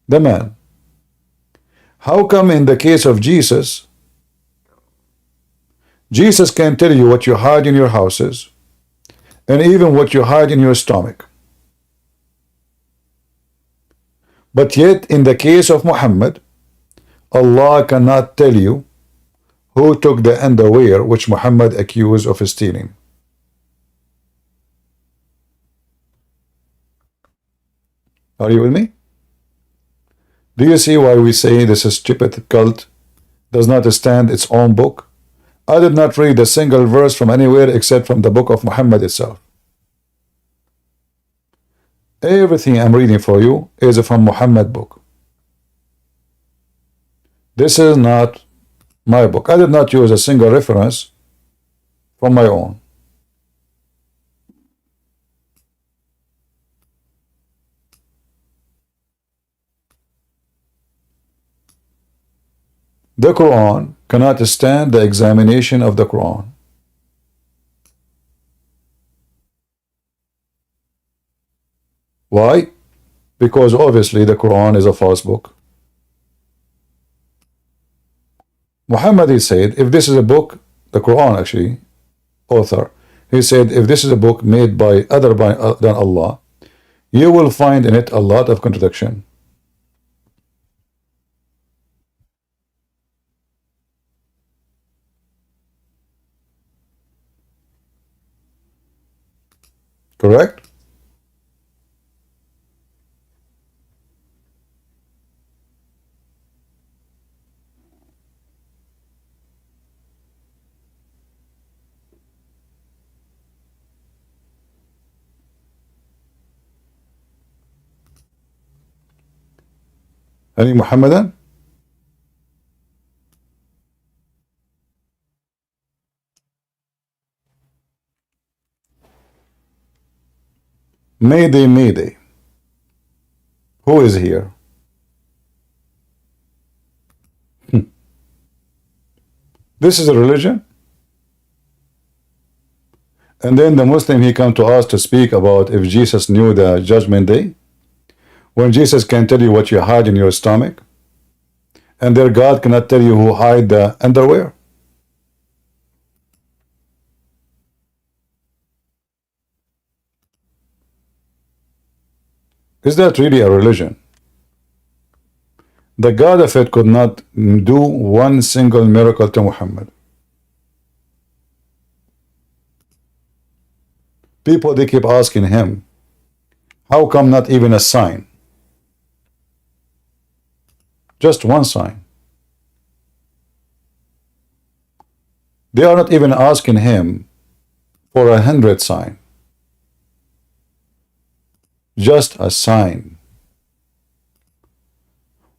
[SPEAKER 1] the man? How come in the case of Jesus, Jesus can tell you what you hide in your houses and even what you hide in your stomach? But yet in the case of Muhammad, Allah cannot tell you who took the underwear which Muhammad accused of stealing. Are you with me? Do you see why we say this stupid cult does not stand its own book? I did not read a single verse from anywhere except from the book of Muhammad itself. Everything I'm reading for you is from Muhammad book. This is not my book. I did not use a single reference from my own. The Quran cannot stand the examination of the Quran. Why? Because obviously the Quran is a false book. Muhammad, he said, if this is a book, the Quran actually, author, he said, if this is a book made by other than Allah, you will find in it a lot of contradiction. Correct? Any Muhammadan? Mayday, Mayday. Who is here? This is a religion? And then the Muslim, he come to us to speak about if Jesus knew the judgment day, when Jesus can tell you what you hide in your stomach, and their God cannot tell you who hide the underwear. Is that really a religion? The God of it could not do one single miracle to Muhammad. People, they keep asking him, how come not even a sign? Just one sign. They are not even asking him for 100 signs. just a sign.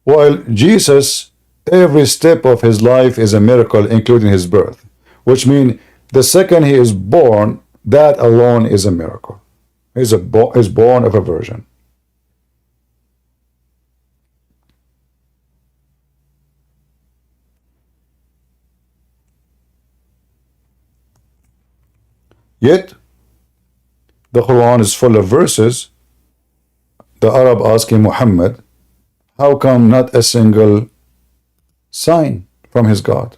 [SPEAKER 1] While Jesus, every step of his life is a miracle, including his birth, which means the second he is born, that alone is a miracle. He's born of a virgin. Yet, the Quran is full of verses. The Arab asking Muhammad, how come not a single sign from his God?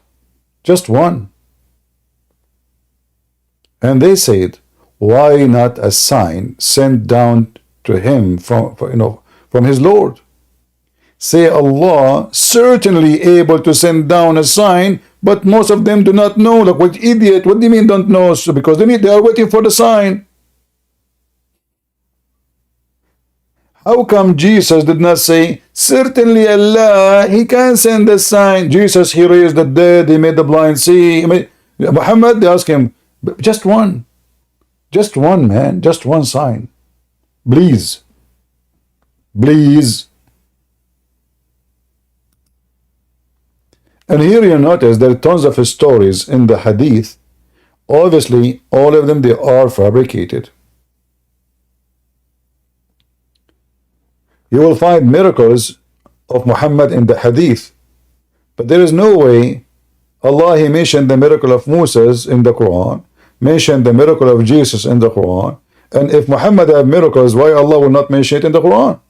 [SPEAKER 1] Just one. And they said, why not a sign sent down to him from his Lord? Say Allah certainly able to send down a sign, but most of them do not know. Like, what idiot? What do you mean don't know? So because they are waiting for the sign. How come Jesus did not say, certainly Allah, he can send a sign? Jesus, he raised the dead, he made the blind see. Muhammad, they ask him, just one, man, just one sign. Please. Please. And here you notice there are tons of stories in the hadith. Obviously, all of them, they are fabricated. You will find miracles of Muhammad in the hadith, but there is no way Allah, he mentioned the miracle of Moses in the Quran, mentioned the miracle of Jesus in the Quran, and if Muhammad had miracles, why Allah will not mention it in the Quran?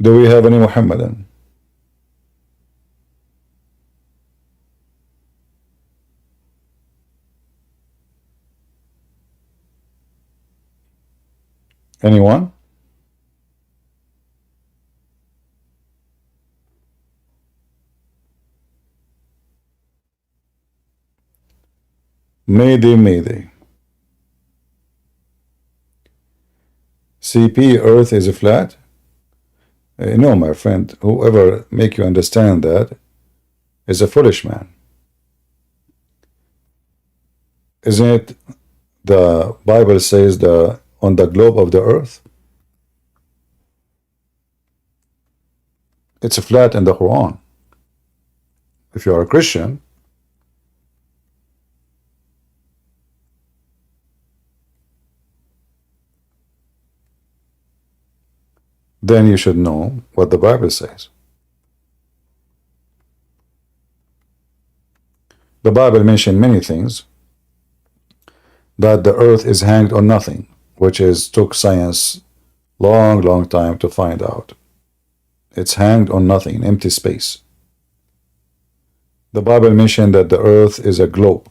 [SPEAKER 1] Do we have any Muhammadan? Anyone? Mayday, mayday. CP, Earth is flat? No, my friend, whoever make you understand that is a foolish man. Isn't it the Bible says on the globe of the earth? It's flat in the Quran. If you are a Christian, then you should know what the Bible says. The Bible mentioned many things, that the earth is hanged on nothing, which took science long time to find out. It's hanged on nothing, empty space. The Bible mentioned that the earth is a globe.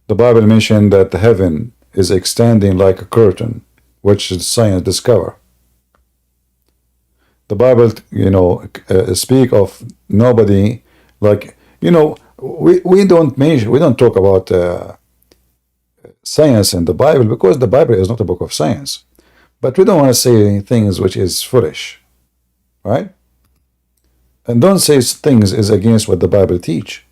[SPEAKER 1] The Bible mentioned that the heaven is extending like a curtain, which science discovered. The Bible, speak of nobody, like, we don't talk about science in the Bible because the Bible is not a book of science. But we don't want to say things which is foolish, right? And don't say things is against what the Bible teach.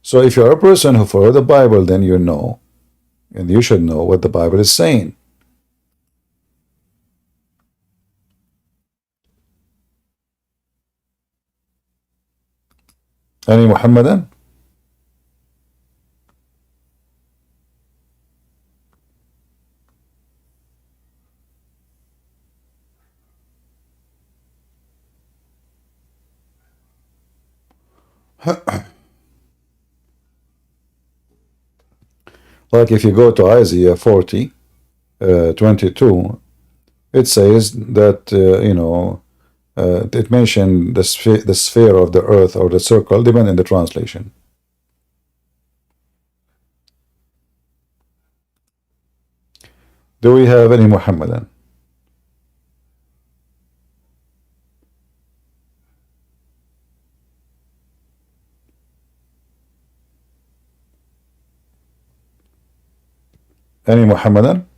[SPEAKER 1] So if you're a person who follow the Bible, then you know, and you should know what the Bible is saying. Any Muhammadan? Like if you go to Isaiah 40, 22, it says that, it mentioned the sphere of the earth or the circle, depending on the translation. Do we have any Muhammadan? Any Muhammadan?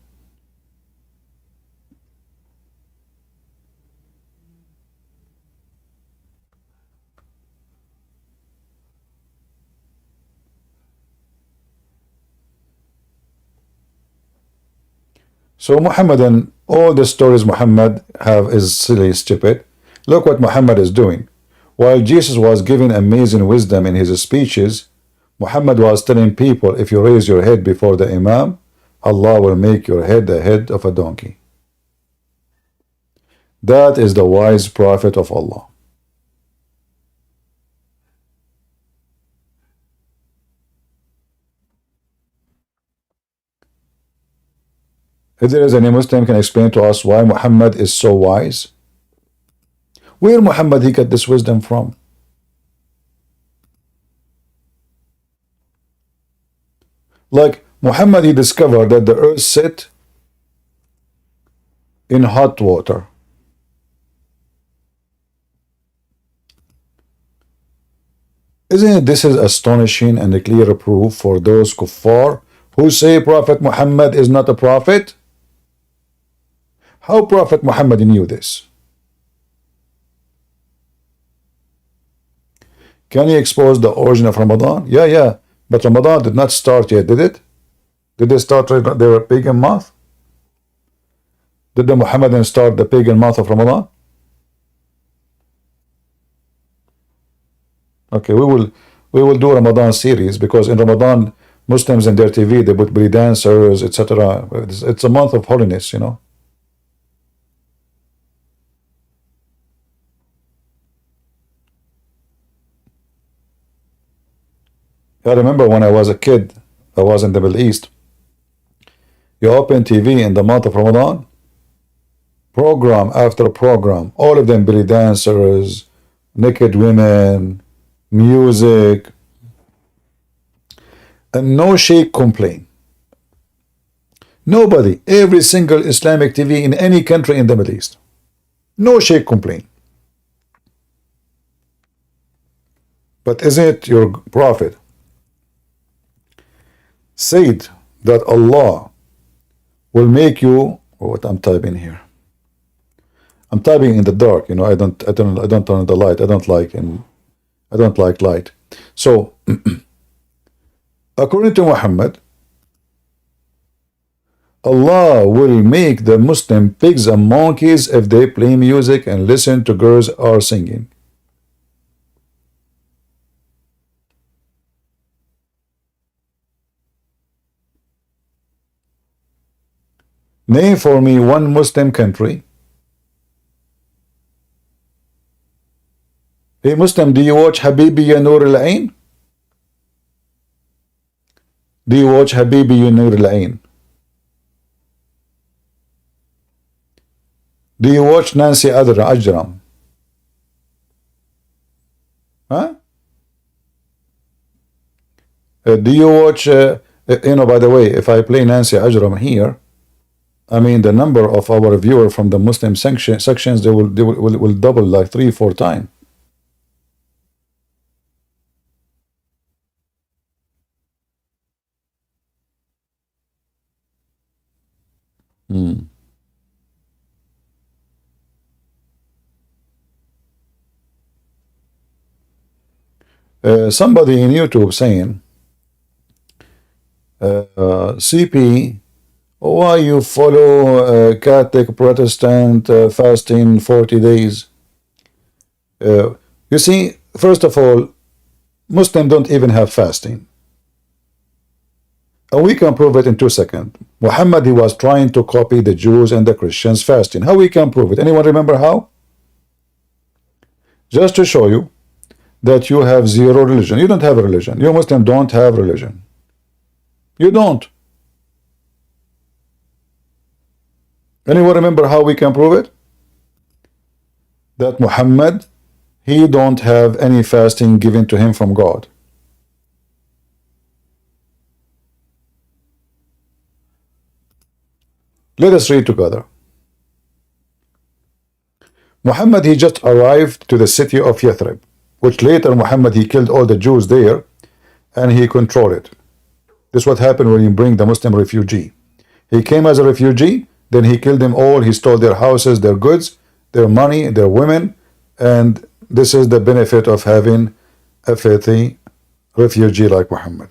[SPEAKER 1] So Muhammadan, all the stories Muhammad have is silly, stupid. Look what Muhammad is doing. While Jesus was giving amazing wisdom in his speeches, Muhammad was telling people, if you raise your head before the Imam, Allah will make your head the head of a donkey. That is the wise prophet of Allah. If there is any Muslim can explain to us why Muhammad is so wise, where Muhammad he got this wisdom from? Like Muhammad he discovered that the earth sit in hot water. Isn't it this is astonishing and a clear proof for those kuffar who say Prophet Muhammad is not a prophet? How Prophet Muhammad knew this? Can he expose the origin of Ramadan? Yeah. But Ramadan did not start yet, did it? Did they start their pagan month? Did the Muhammadans start the pagan month of Ramadan? Okay, we will do Ramadan series, because in Ramadan Muslims in their TV they put belly dancers, etc. It's a month of holiness, you know. I remember when I was a kid, I was in the Middle East. You open TV in the month of Ramadan, program after program, all of them belly dancers, naked women, music, and no sheikh complain. Nobody, every single Islamic TV in any country in the Middle East, no sheikh complain. But isn't it your prophet said that Allah will make you, what I'm typing here, I'm typing in the dark, you know, I don't turn on the light. I don't like light. So according to Muhammad, Allah will make the Muslim pigs and monkeys if they play music and listen to girls are singing. Name for me one Muslim country. Hey Muslim, do you watch Habibi ya Nur al-Ain? Do you watch Habibi ya Nur al-Ain? Do you watch Nancy Ajram? Huh? Do you watch, you know, by the way, if I play Nancy Ajram here, I mean, the number of our viewers from the Muslim sections, they will double like 3-4 times. Somebody in YouTube saying, CP, why you follow Catholic Protestant fasting 40 days? You see, first of all, Muslims don't even have fasting. And we can prove it in 2 seconds. Muhammad, he was trying to copy the Jews and the Christians fasting. How we can prove it? Anyone remember how? Just to show you that you have zero religion. You don't have a religion. You Muslims don't have religion. You don't. Anyone remember how we can prove it? That Muhammad, he don't have any fasting given to him from God. Let us read together. Muhammad, he just arrived to the city of Yathrib, which later Muhammad, he killed all the Jews there and he controlled it. This is what happened when you bring the Muslim refugee. He came as a refugee, then he killed them all. He stole their houses, their goods, their money, their women, and this is the benefit of having a filthy refugee like Muhammad.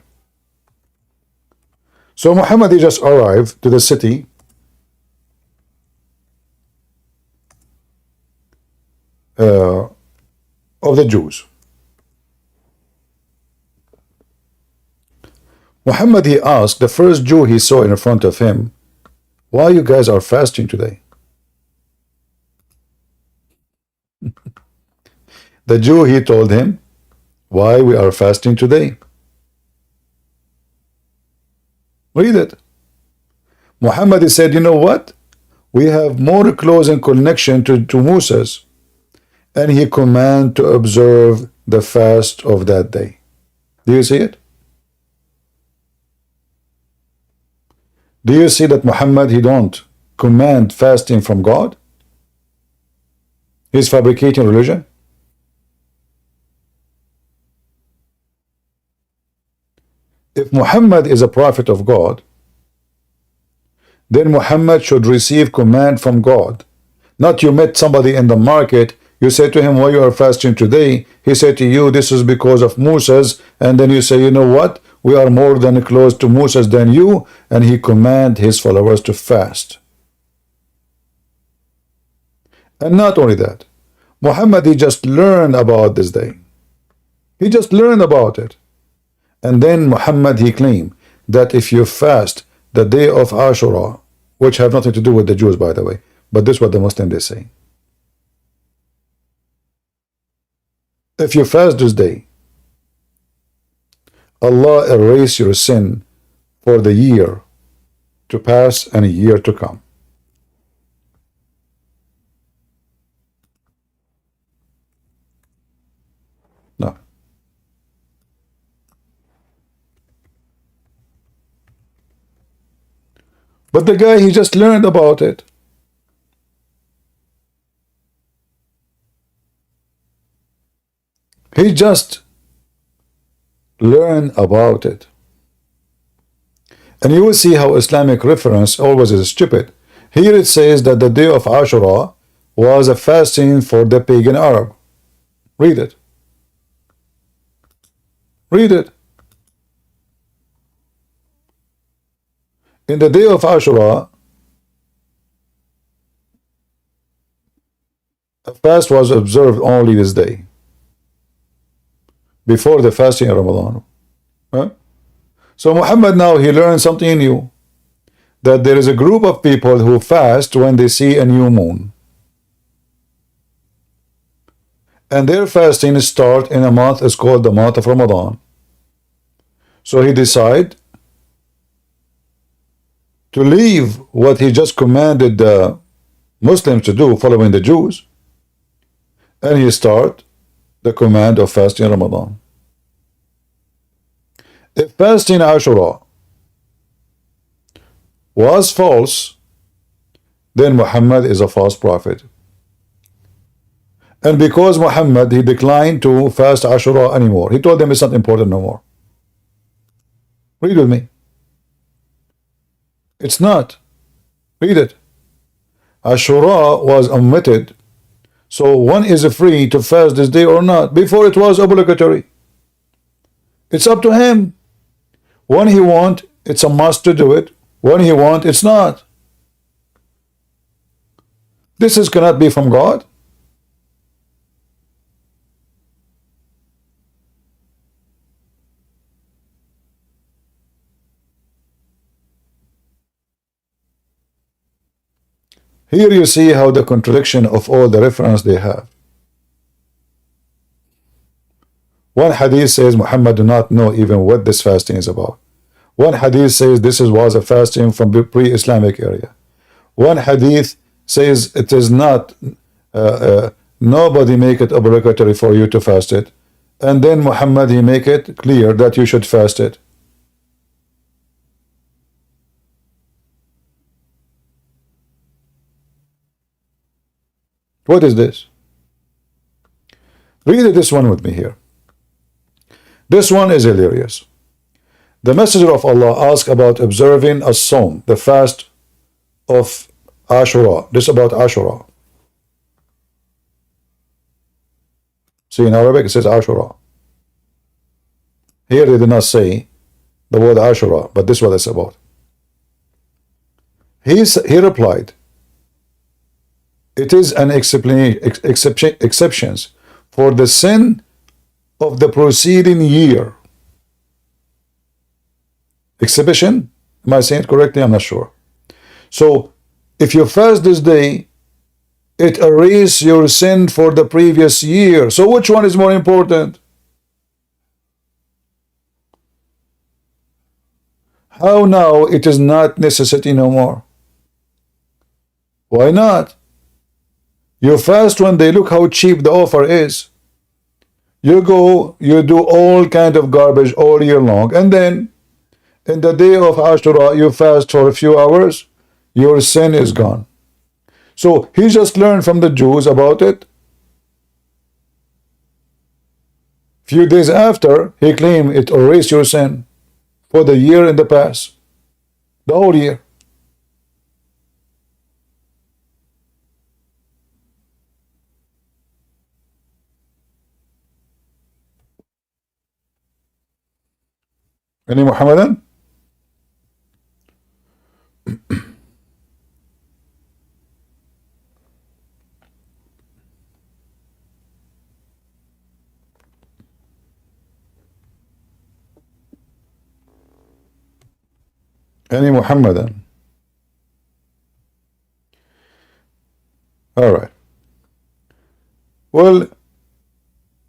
[SPEAKER 1] So Muhammad, he just arrived to the city of the Jews. Muhammad, he asked the first Jew he saw in front of him, why you guys are fasting today? The Jew, he told him, why we are fasting today. Read it. Muhammad, he said, you know what? We have more close connection to Moses, and he commanded to observe the fast of that day. Do you see it? Do you see that Muhammad, he don't command fasting from God? He's fabricating religion. If Muhammad is a prophet of God, then Muhammad should receive command from God. Not you met somebody in the market, you say to him, why you are fasting today? He said to you, this is because of Moses, and then you say, you know what? We are more than close to Moses than you, and he command his followers to fast. And not only that, Muhammad, he just learned about this day. He just learned about it. And then Muhammad, he claimed that if you fast the day of Ashura, which have nothing to do with the Jews, by the way, but this is what the Muslims, they say. If you fast this day, Allah erase your sin for the year to pass and a year to come. No. But the guy, he just learned about it. He just learned about it. And you will see how Islamic reference always is stupid. Here it says that the day of Ashura was a fasting for the pagan Arab. Read it. Read it. In the day of Ashura, a fast was observed only this day, before the fasting in Ramadan. Huh? So Muhammad now, he learned something new, that there is a group of people who fast when they see a new moon. And their fasting start in a month, is called the month of Ramadan. So he decided to leave what he just commanded the Muslims to do, following the Jews, and he start the command of fasting Ramadan. If fasting Ashura was false, then Muhammad is a false prophet. And because Muhammad, he declined to fast Ashura anymore, he told them it's not important no more. Read with me. It's not. Read it. Ashura was omitted, so one is free to fast this day or not. Before it was obligatory. It's up to him. When he want, it's a must to do it. When he want, it's not. This cannot be from God. Here you see how the contradiction of all the reference they have. One hadith says Muhammad do not know even what this fasting is about. One hadith says this was a fasting from the pre-Islamic area. One hadith says it is not, nobody make it obligatory for you to fast it. And then Muhammad, he make it clear that you should fast it. What is this? Read this one with me here. This one is hilarious. The Messenger of Allah asked about observing a Sawm, the fast of Ashura. This is about Ashura. See, in Arabic it says Ashura. Here they did not say the word Ashura, but this is what it's about. He replied, It is an exceptions for the sin of the preceding year. Exhibition? Am I saying it correctly? I'm not sure. So, if you fast this day, it erases your sin for the previous year. So, which one is more important? How now it is not necessity no more? Why not? You fast one day, look how cheap the offer is. You go, you do all kind of garbage all year long, and then in the day of Ashura, you fast for a few hours, your sin is gone. So he just learned from the Jews about it. Few days after, he claimed it erased your sin for the year in the past, the whole year. Any Muhammadan? Any Muhammadan? All right. Well,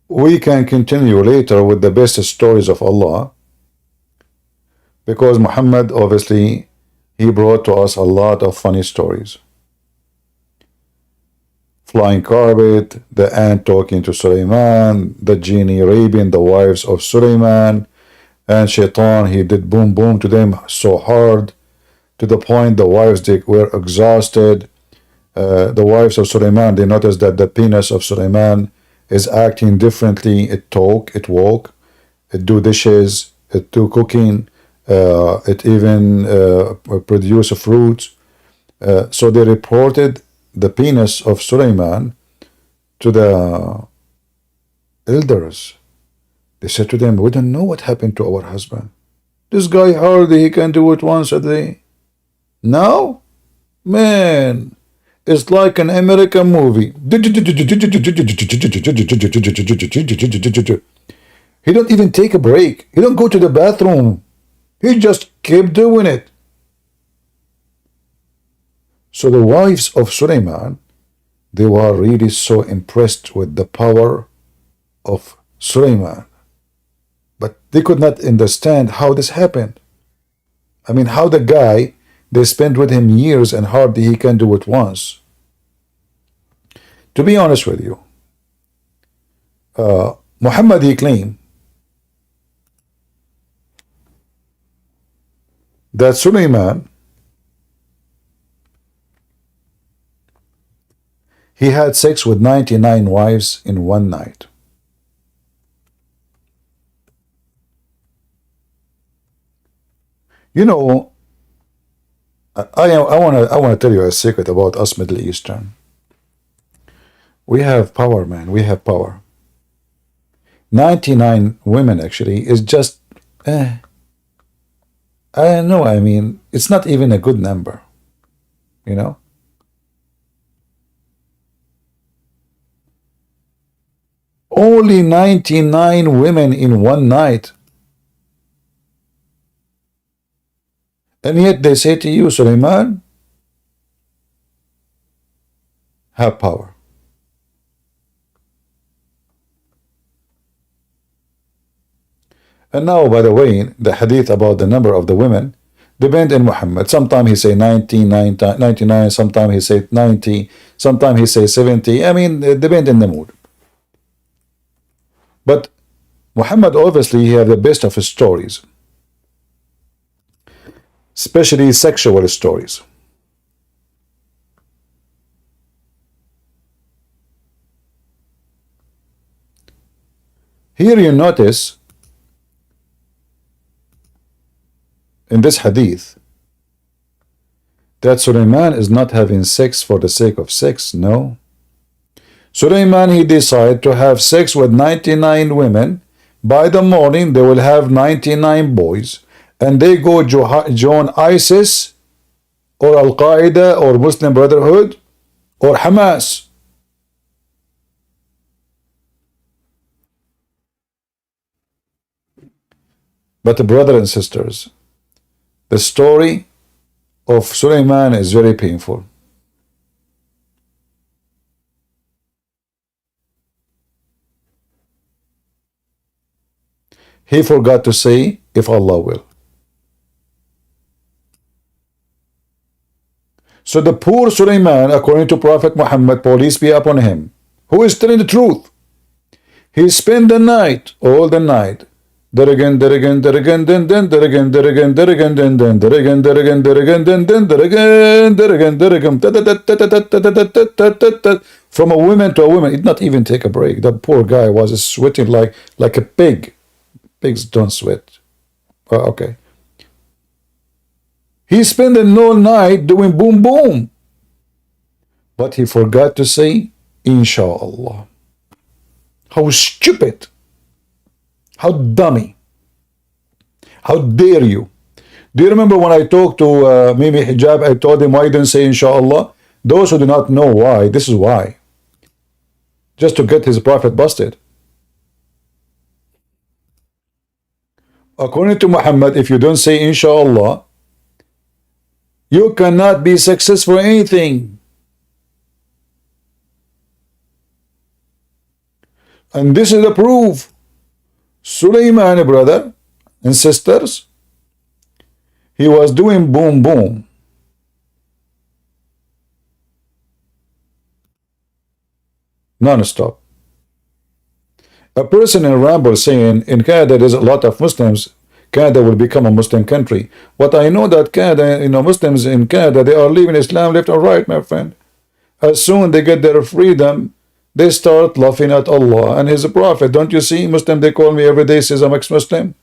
[SPEAKER 1] we can continue later with the best stories of Allah, because Muhammad, obviously, he brought to us a lot of funny stories. Flying carpet, the ant talking to Sulaiman, the genie raping the wives of Sulaiman, and Shaitan, he did boom boom to them so hard, to the point the wives, they were exhausted. The wives of Sulaiman, they noticed that the penis of Sulaiman is acting differently. It talk, it walk, it do dishes, it do cooking, it even produce fruits. So they reported the penis of Sulaiman to the elders. They said to them, we don't know what happened to our husband. This guy hardly he can do it once a day. Now, man, it's like an American movie. He don't even take a break. He don't go to the bathroom. He just kept doing it. So the wives of Sulaiman, they were really so impressed with the power of Sulaiman. But they could not understand how this happened. I mean, how the guy, they spent with him years and hardly he can do it once. To be honest with you, Muhammad, he claimed that Sulaiman, he had sex with 99 wives in one night. You know, I want to tell you a secret about us Middle Eastern. We have power, man. We have power. 99 women actually is just, I don't know. I mean, it's not even a good number, you know. Only 99 women in one night. And yet they say to you, Sulaiman, have power. And now, by the way, the hadith about the number of the women depend on Muhammad. Sometimes he say 99, sometimes he say 90, sometimes he say 70. I mean, it depends on the mood. But Muhammad, obviously, he have the best of his stories, especially sexual stories. Here you notice in this hadith that Sulaiman is not having sex for the sake of sex. No. Sulaiman, he decided to have sex with 99 women. By the morning, they will have 99 boys. And they go join ISIS or Al-Qaeda or Muslim Brotherhood or Hamas. But brothers and sisters, the story of Sulaiman is very painful. He forgot to say, if Allah will. So the poor Sulaiman, according to Prophet Muhammad, peace be upon him, who is telling the truth, he spent the night, all the night, from a woman to a woman. It did not even take a break. The poor guy was sweating like a pig. Pigs don't sweat. Okay. He spent the whole night doing boom boom. But he forgot to say, Inshallah. How stupid. How dummy. How dare you. Do you remember when I talked to Mimi Hijab, I told him why I didn't say Inshallah? Those who do not know why, this is why. Just to get his prophet busted. According to Muhammad, if you don't say Inshallah, you cannot be successful in anything. And this is the proof. Sulaiman, brother and sisters, he was doing boom boom. Non-stop. A person in Ramble saying in Canada there's a lot of Muslims, Canada will become a Muslim country. But I know that Canada, Muslims in Canada, they are leaving Islam left or right, my friend. As soon they get their freedom, they start laughing at Allah and His Prophet. Don't you see? Muslim, they call me every day, says I'm ex-Muslim.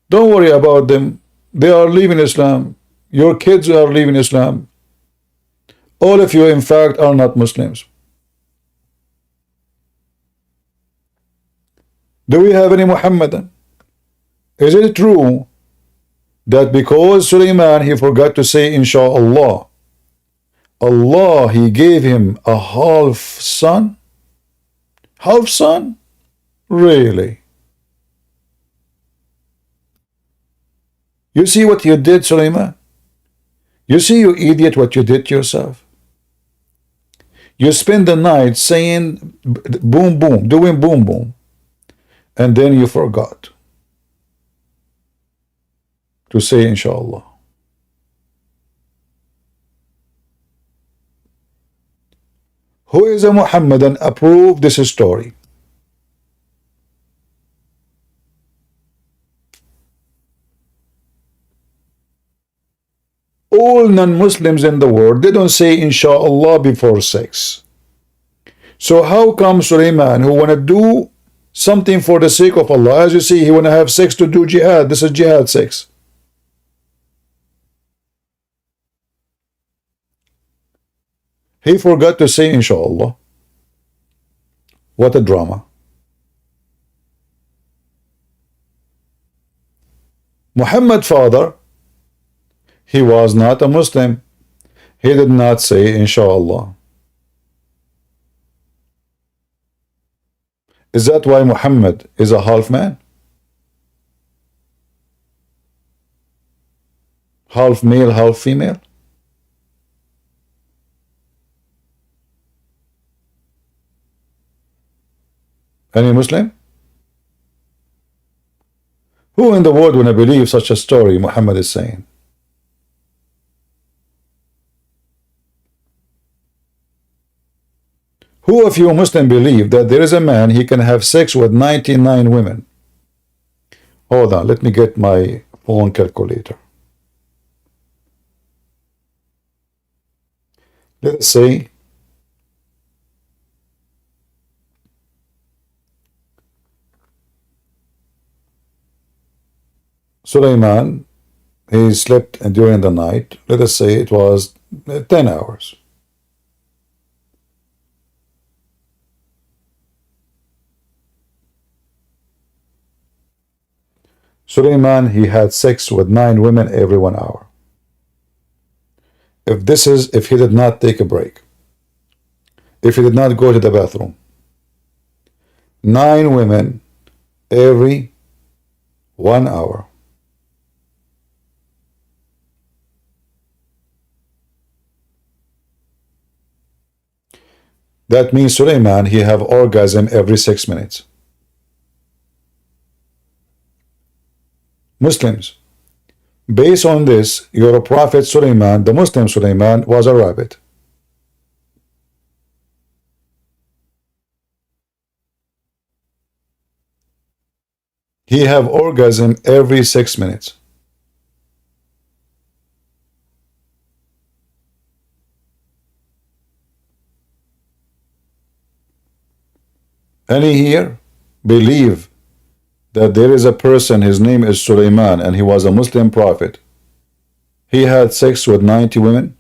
[SPEAKER 1] Don't worry about them. They are leaving Islam. Your kids are leaving Islam. All of you, in fact, are not Muslims. Do we have any Muhammadan? Is it true that because Sulaiman, he forgot to say Inshallah, Allah, he gave him a half son? Half son? Really? You see what you did, Sulaiman? You see, you idiot, what you did to yourself? You spend the night saying boom boom, doing boom boom, and then you forgot to say Inshallah. Who is a Muhammadan approve this story? All non-Muslims in the world, they don't say Inshallah before sex. So how come Sulaiman, who want to do something for the sake of Allah, as you see, he want to have sex to do jihad. This is jihad sex. He forgot to say Inshallah. What a drama. Muhammad father, he was not a Muslim. He did not say Inshallah. Is that why Muhammad is a half man? Half male, half female? Any Muslim? Who in the world would believe such a story Muhammad is saying? Who of you Muslim believe that there is a man, he can have sex with 99 women? Hold on, let me get my phone calculator. Let's say Sulaiman, he slept during the night. Let us say it was 10 hours. Sulaiman, he had sex with 9 women every 1 hour. if he did not take a break, if he did not go to the bathroom. 9 women every 1 hour. That means Suleiman, he have orgasm every 6 minutes. Muslims, based on this, your prophet Suleiman, the Muslim Suleiman, was a rabbit. He have orgasm every 6 minutes. Any here believe that there is a person, his name is Suleiman, and he was a Muslim prophet? He had sex with 90 women?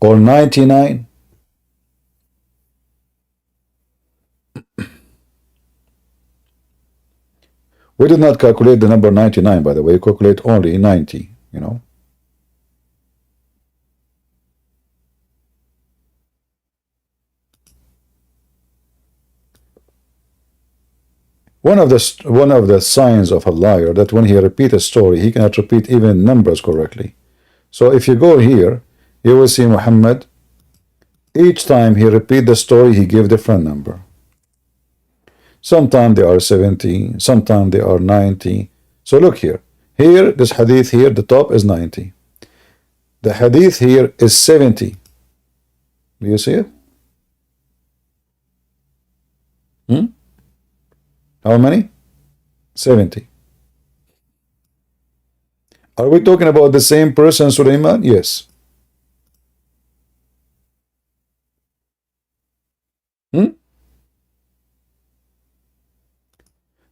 [SPEAKER 1] Or 99? We did not calculate the number 99, by the way. We calculate only 90, you know. One of the signs of a liar, that when he repeats a story, he cannot repeat even numbers correctly. So if you go here, you will see Muhammad. Each time he repeat the story, he give different number. Sometimes they are 70, sometimes they are 90. So look here. Here, this hadith here, the top is 90. The hadith here is 70. Do you see it? How many? 70. Are we talking about the same person, Suleiman? Yes.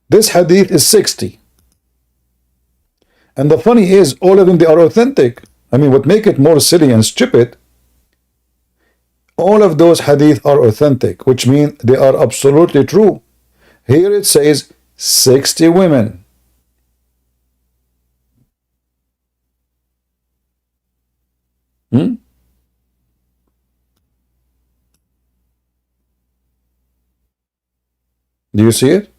[SPEAKER 1] This hadith is 60. And the funny is, all of them, they are authentic. I mean, what make it more silly and stupid, all of those hadith are authentic, which means they are absolutely true. Here it says 60 women. Do you see it?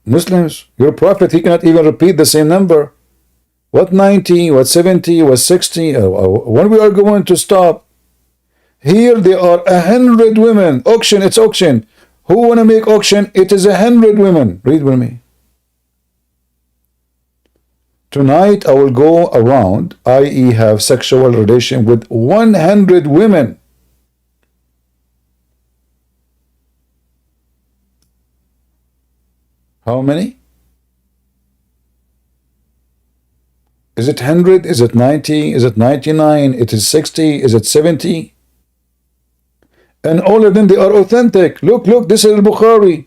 [SPEAKER 1] Muslims, your prophet, he cannot even repeat the same number. What 90, what 70, what 60, when we are going to stop? Here there are 100 women. Auction, it's auction. Who want to make auction? It is 100 women. Read with me. Tonight I will go around, i.e. have sexual relation with 100 women. How many? Is it 100? Is it 90? Is it 99? It is 60? Is it 70? And all of them, they are authentic. Look, this is al-Bukhari.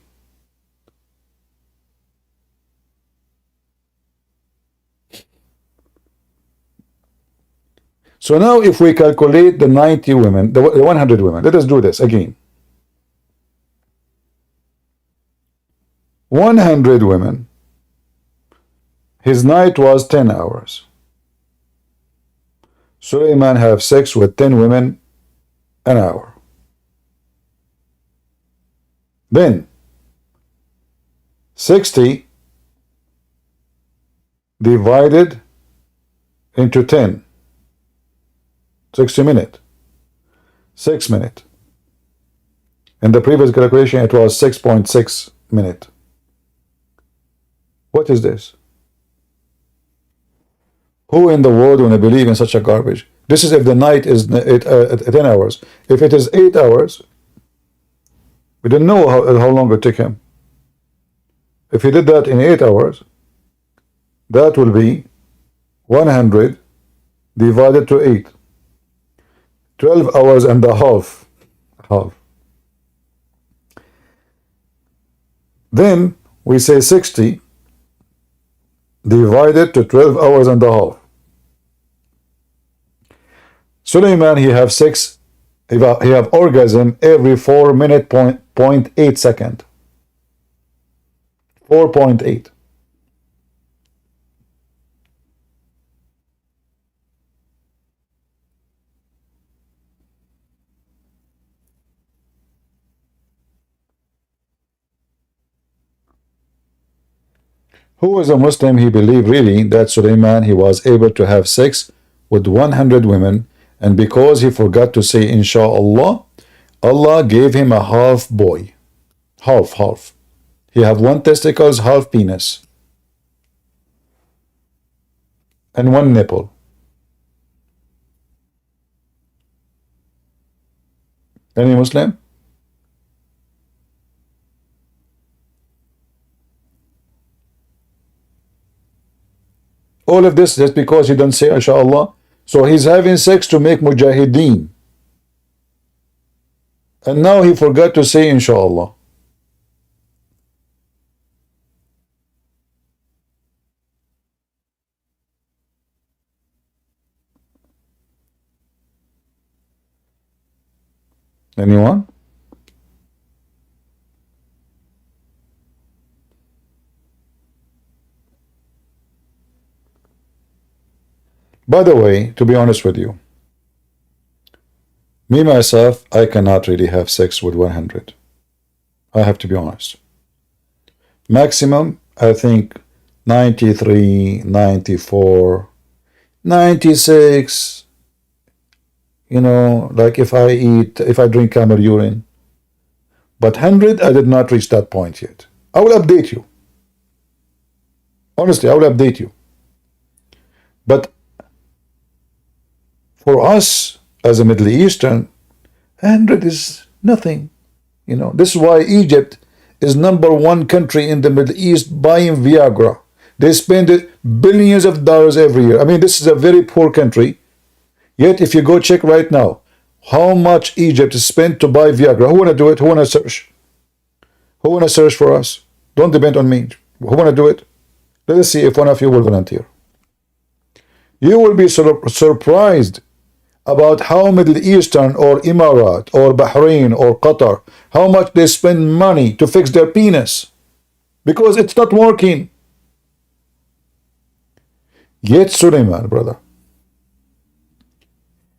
[SPEAKER 1] So now if we calculate the 90 women, the 100 women, let us do this again. 100 women. His night was 10 hours. Suleiman have sex with 10 women an hour. Then 60 divided into 10. 60 minutes. 6 minutes. In the previous calculation it was 6.6 minutes. What is this? Who in the world want to believe in such a garbage? This is if the night is 10 hours. If it is 8 hours, we don't know how long it took him. If he did that in 8 hours, that will be 100 divided to 8. 12 hours and a half. Then we say 60 divided to 12 hours and a half. Suleiman, he have orgasm every 4 minute point 8 second. 4.8. Who was a Muslim? He believed really that Suleiman, he was able to have sex with 100 women, and because he forgot to say inshallah, Allah gave him a half boy. Half. He have one testicles, half penis, and one nipple. Any Muslim? All of this just because he doesn't say inshallah. So he's having sex to make mujahideen. And now he forgot to say inshallah. Anyone? By the way, to be honest with you, me myself, I cannot really have sex with 100. I have to be honest. Maximum, I think 93, 94, 96. You know, like if I drink camel urine. But 100, I did not reach that point yet. I will update you. Honestly, I will update you. But for us, as a Middle Eastern, 100 is nothing. You know, this is why Egypt is #1 country in the Middle East buying Viagra. They spend billions of dollars every year. I mean, this is a very poor country. Yet, if you go check right now, how much Egypt is spent to buy Viagra? Who want to do it? Who want to search? Who want to search for us? Don't depend on me. Who want to do it? Let us see if one of you will volunteer. You will be surprised about how Middle Eastern or Emirat or Bahrain or Qatar, how much they spend money to fix their penis. Because it's not working. Yet Suleiman, brother,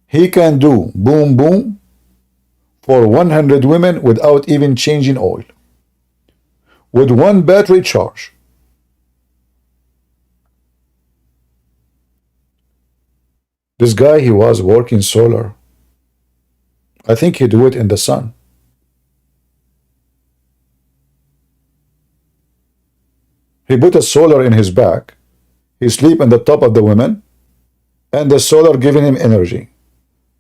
[SPEAKER 1] he can do boom boom for 100 women without even changing oil. With one battery charge. This guy, he was working solar. I think he do it in the sun. He put a solar in his back. He sleep on the top of the women, and the solar giving him energy.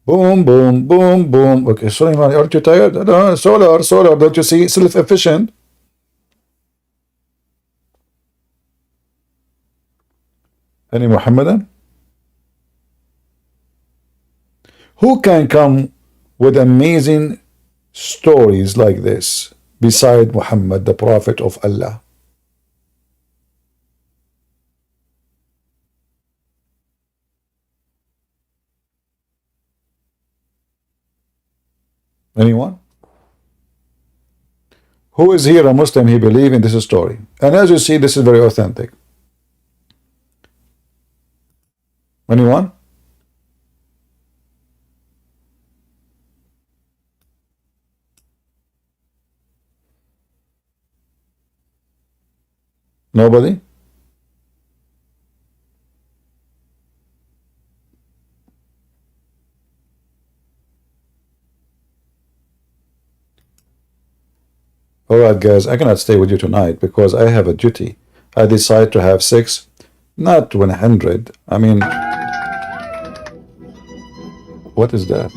[SPEAKER 1] Boom, boom, boom, boom. Okay, Suleiman, aren't you tired? No, solar, don't you see? Self-efficient. Any Muhammadan? Who can come with amazing stories like this beside Muhammad, the Prophet of Allah? Anyone? Who is here a Muslim? He believes in this story. And as you see, this is very authentic. Anyone? Nobody? Alright guys, I cannot stay with you tonight because I have a duty. I decide to have sex, not 100. I mean, what is that?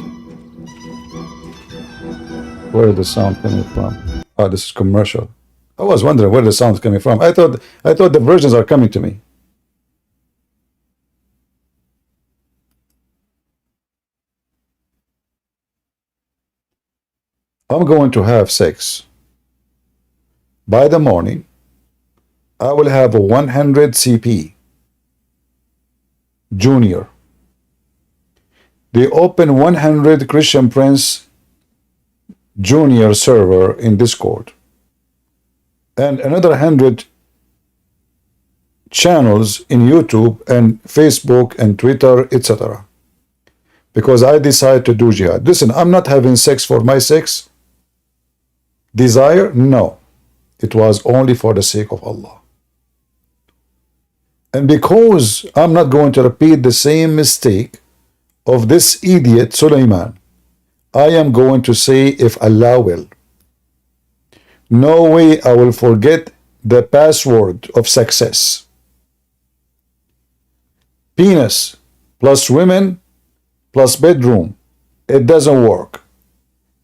[SPEAKER 1] Where is the sound coming from? Oh, this is commercial. I was wondering where the sound is coming from. I thought the versions are coming to me. I'm going to have sex. By the morning, I will have a 100 CP Junior. They open 100 Christian Prince Junior server in Discord. And another 100 channels in YouTube and Facebook and Twitter, etc. Because I decided to do jihad. Listen, I'm not having sex for my sex desire. No, it was only for the sake of Allah. And because I'm not going to repeat the same mistake of this idiot Sulaiman, I am going to say, if Allah will. No way I will forget the password of success. Penis plus women plus bedroom. It doesn't work.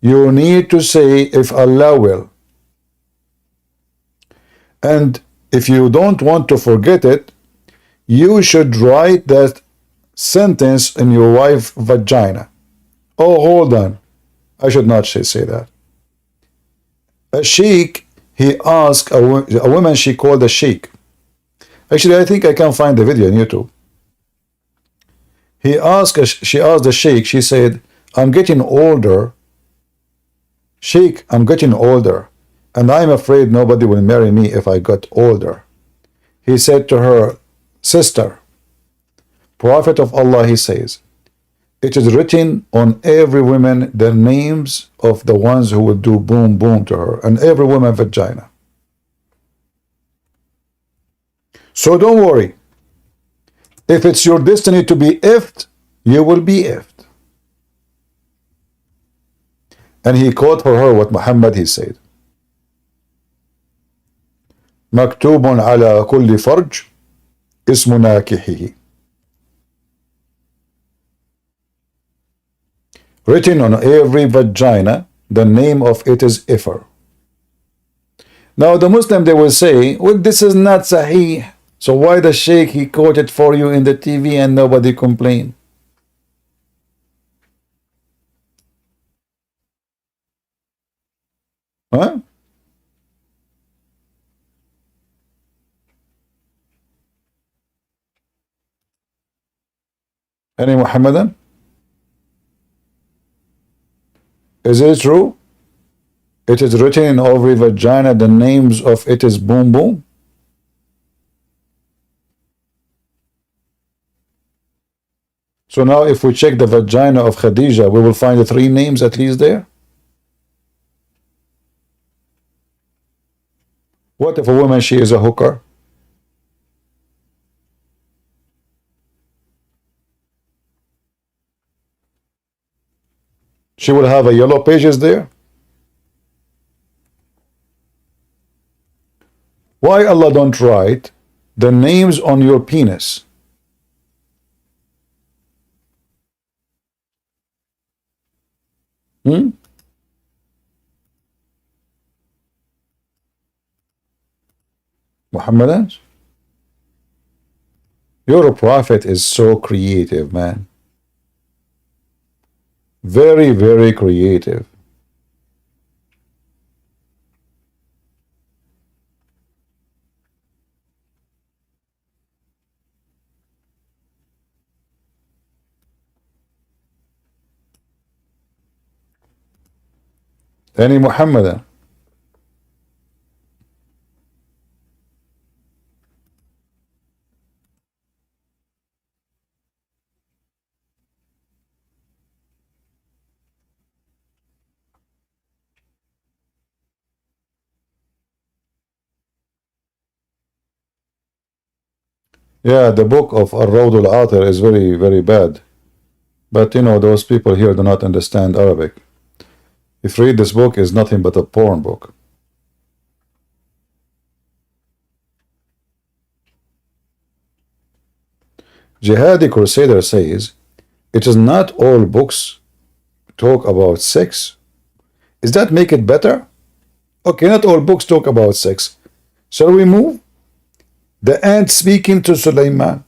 [SPEAKER 1] You need to say, if Allah will. And if you don't want to forget it, you should write that sentence in your wife's vagina. Oh, hold on. I should not say that. A sheikh, he asked a woman she called a sheikh. Actually, I think I can find the video on YouTube. She asked the sheikh, she said, I'm getting older. Sheikh, I'm getting older, and I'm afraid nobody will marry me if I got older. He said to her, sister, Prophet of Allah, he says, it is written on every woman the names of the ones who will do boom boom to her, and every woman vagina. So don't worry. If it's your destiny to be effed, you will be effed. And he quoted for her what Muhammad he said. مكتوب على كل فرج اسم ناكحه. Written on every vagina, the name of it is Ifar. Now the Muslim, they will say, well, this is not Sahih. So why the Sheikh, he quoted for you in the TV and nobody complained? Huh? Any Muhammadan? Is it true? It is written in every vagina, the names of it is boom boom. So now if we check the vagina of Khadija, we will find the 3 names at least there. What if a woman, she is a hooker? She will have a yellow pages there. Why Allah don't write the names on your penis? Muhammadan? Your prophet is so creative, man. Very, very creative. Any Muhammadan? Yeah, the book of Ar-Rawd al-Athir is very, very bad. But you know, those people here do not understand Arabic. If you read this book, is nothing but a porn book. Jihadi Crusader says, it is not all books talk about sex. Does that make it better? Okay, not all books talk about sex. Shall we move? The ant speaking to Sulaiman.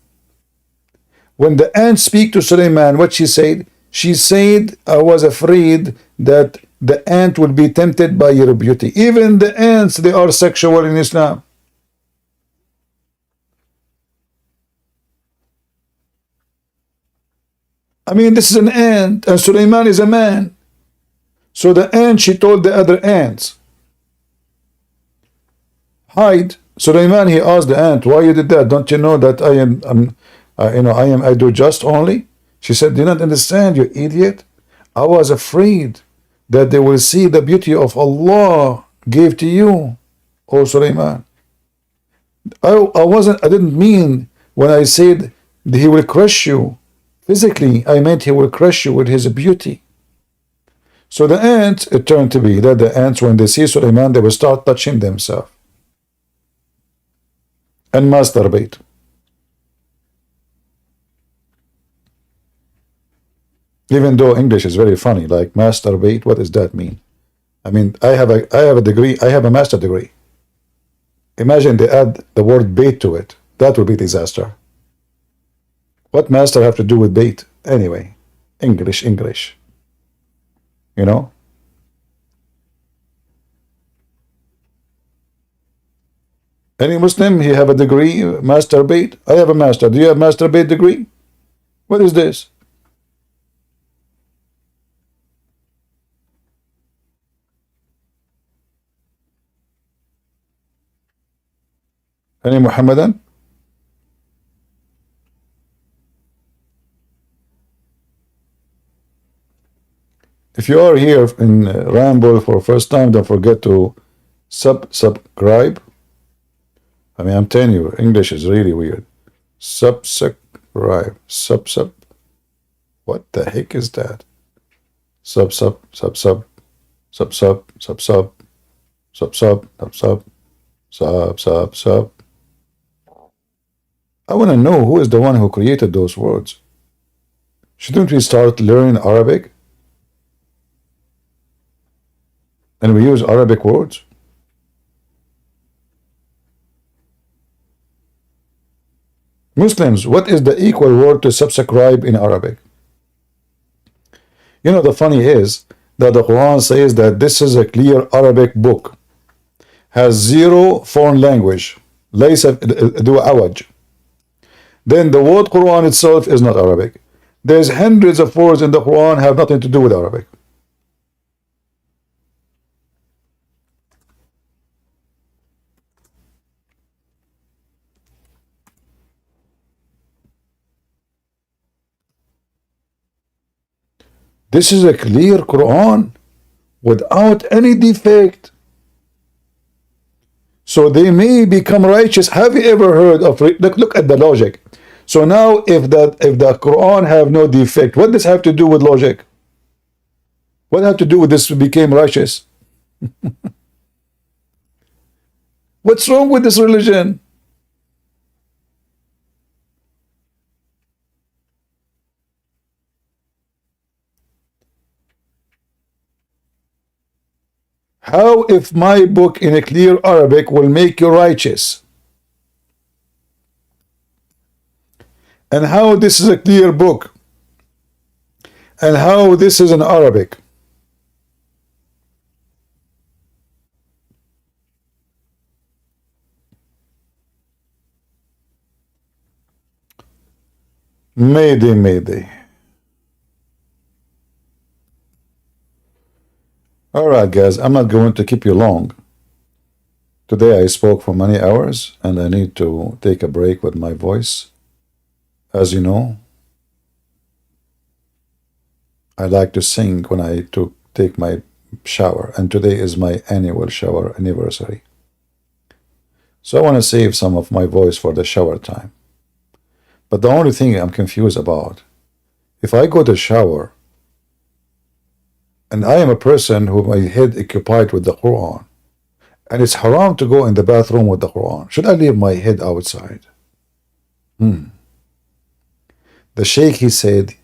[SPEAKER 1] When the ant speak to Sulaiman, what she said? She said, I was afraid that the ant will be tempted by your beauty. Even the ants, they are sexual in Islam. I mean, this is an ant, and Sulaiman is a man. So the ant, she told the other ants, hide Sulaiman, he asked the ant, why you did that? Don't you know that I do just only? She said, do you not understand, you idiot? I was afraid that they will see the beauty of Allah gave to you, O Sulaiman. I didn't mean when I said that he will crush you physically, I meant he will crush you with his beauty. So the ants, it turned to be that the ants, when they see Sulaiman, they will start touching themselves and masturbate. Even though English is very funny, like masturbate, what does that mean? I mean, I have a degree, I have a master degree. Imagine they add the word bait to it. That would be disaster. What master have to do with bait? Anyway, English. You know? Any Muslim, he have a degree, masturbate? I have a master. Do you have masturbate degree? What is this? Any Muhammadan? If you are here in Ramble for the first time, don't forget to subscribe. I mean, I'm telling you, English is really weird. Subscribe. What the heck is that? Sub. I want to know who is the one who created those words. Shouldn't we start learning Arabic? And we use Arabic words? Muslims, what is the equal word to subscribe in Arabic? You know, the funny is that the Quran says that this is a clear Arabic book, has zero foreign language, ليس ذو عوج. Then the word Quran itself is not Arabic. There's hundreds of words in the Quran have nothing to do with Arabic. This is a clear Quran without any defect. So they may become righteous. Have you ever heard of look at the logic. So now if the Quran have no defect, what does have to do with logic? What have to do with this became righteous? What's wrong with this religion? How if my book in a clear Arabic will make you righteous? And how this is a clear book? And how this is in Arabic? Mayday. Alright guys, I'm not going to keep you long. Today I spoke for many hours and I need to take a break with my voice. As you know, I like to sing when I take my shower, and today is my annual shower anniversary. So I want to save some of my voice for the shower time. But the only thing I'm confused about, if I go to shower and I am a person who my head occupied with the Quran, and it's haram to go in the bathroom with the Quran, should I leave my head outside? The Sheikh, he said,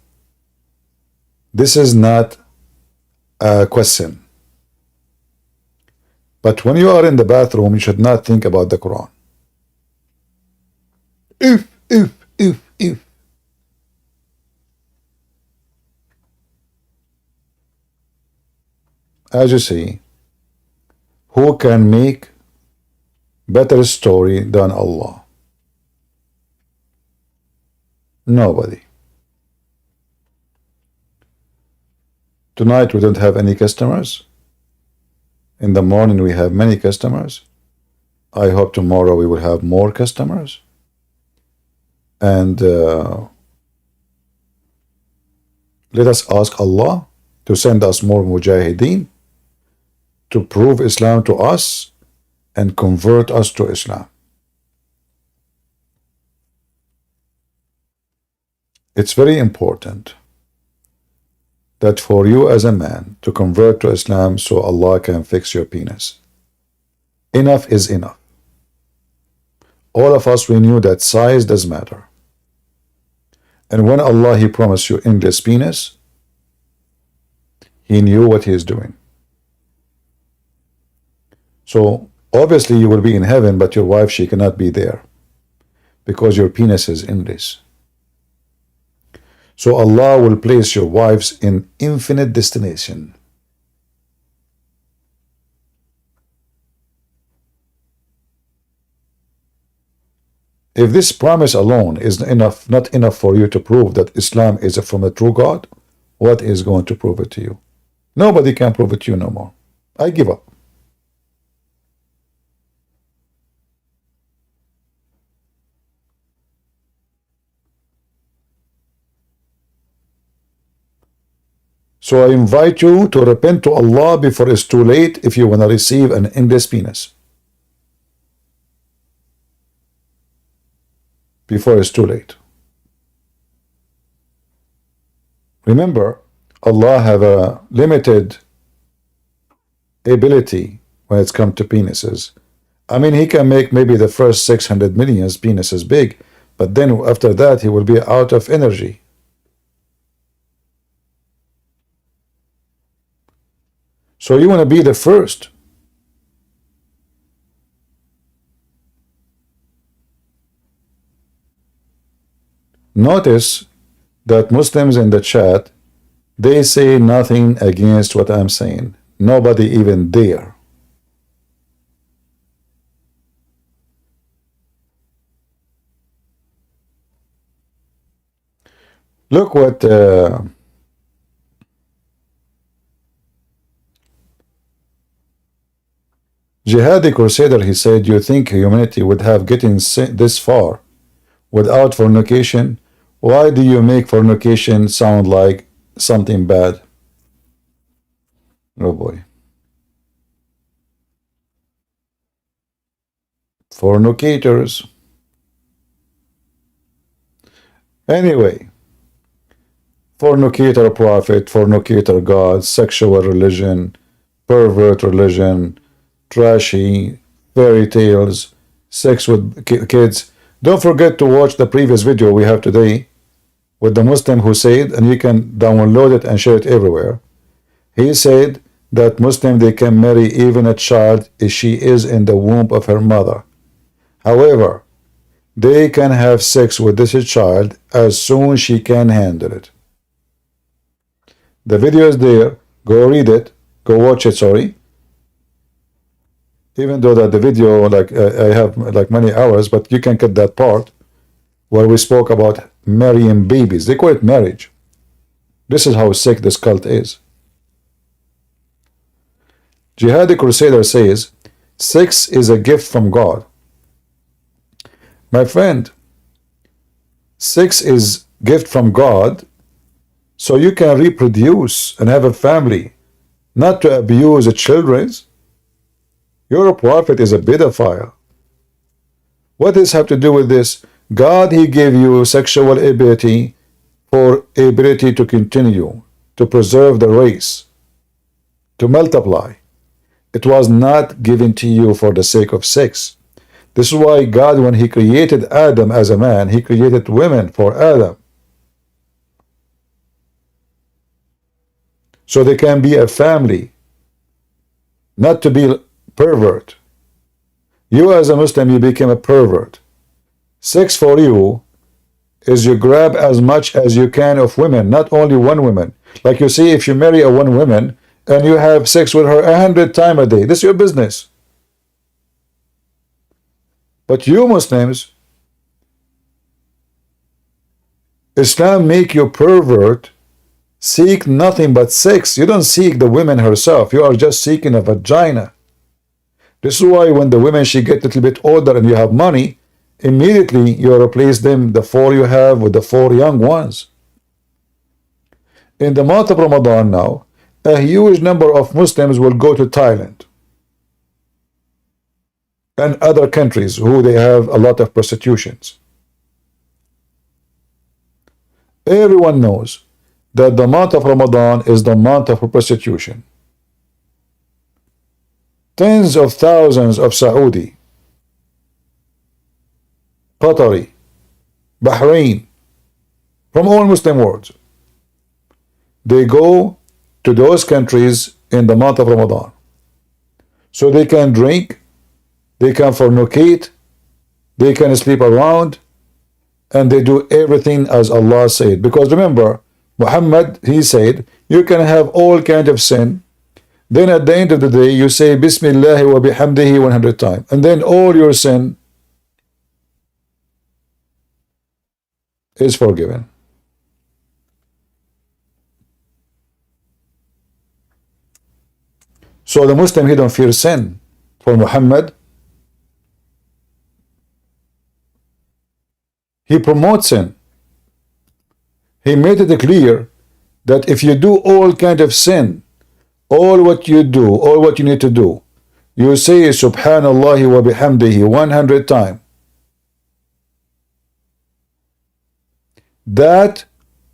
[SPEAKER 1] this is not a question. But when you are in the bathroom, you should not think about the Quran. If. As you see, who can make better story than Allah? Nobody. Tonight we don't have any customers. In the morning we have many customers. I hope tomorrow we will have more customers. And let us ask Allah to send us more mujahideen to prove Islam to us and convert us to Islam. It's very important that for you as a man to convert to Islam so Allah can fix your penis. Enough is enough. All of us, we knew that size does matter. And when Allah, He promised you endless penis, He knew what He is doing. So obviously you will be in heaven, but your wife, she cannot be there because your penis is endless. So Allah will place your wives in infinite destination. If this promise alone is not enough for you to prove that Islam is from a true God, what is going to prove it to you? Nobody can prove it to you no more. I give up. So I invite you to repent to Allah before it's too late if you want to receive an endless penis. Before it's too late. Remember, Allah have a limited ability when it's come to penises. I mean, He can make maybe the first 600 million penises big, but then after that He will be out of energy. So you want to be the first. Notice that Muslims in the chat, they say nothing against what I'm saying. Nobody even dare. Look what Jihadi Crusader, he said, you think humanity would have gotten this far without fornication? Why do you make fornication sound like something bad? Oh boy. Fornicators. Anyway, fornicator prophet, fornicator God, sexual religion, pervert religion, trashy, fairy tales, sex with kids. Don't forget to watch the previous video we have today with the Muslim who said, and you can download it and share it everywhere. He said that Muslim, they can marry even a child if she is in the womb of her mother. However, they can have sex with this child as soon as she can handle it. The video is there. Go read it. Go watch it, sorry. Even though that the video, like I have like many hours, but you can cut that part where we spoke about marrying babies. They call it marriage. This is how sick this cult is. Jihadi Crusader says, sex is a gift from God. My friend, sex is gift from God so you can reproduce and have a family, not to abuse the children. Your prophet is a pedophile. What does this have to do with this? God, He gave you sexual ability for ability to continue, to preserve the race, to multiply. It was not given to you for the sake of sex. This is why God, when He created Adam as a man, He created women for Adam. So they can be a family, not to be pervert. You as a Muslim, you became a pervert. Sex for you is you grab as much as you can of women, not only one woman. Like you see, if you marry a one woman and you have sex with her 100 times a day, this is your business. But you Muslims, Islam make you pervert, seek nothing but sex. You don't seek the woman herself. You are just seeking a vagina. This is why when the women she get a little bit older and you have money, immediately you replace them, the 4 you have, with the 4 young ones. In the month of Ramadan now, a huge number of Muslims will go to Thailand and other countries who they have a lot of prostitutions. Everyone knows that the month of Ramadan is the month of prostitution. Tens of thousands of Saudi, Qatari, Bahrain, from all Muslim worlds, they go to those countries in the month of Ramadan. So they can drink, they can fornicate, they can sleep around, and they do everything as Allah said. Because remember, Muhammad, he said, you can have all kinds of sin. Then at the end of the day, you say Bismillah wa bihamdihi 100 times. And then all your sin is forgiven. So the Muslim, he don't fear sin. For Muhammad, he promotes sin. He made it clear that if you do all kind of sin, all what you do, all what you need to do, you say Subhanallah wa bihamdihi 100 times. That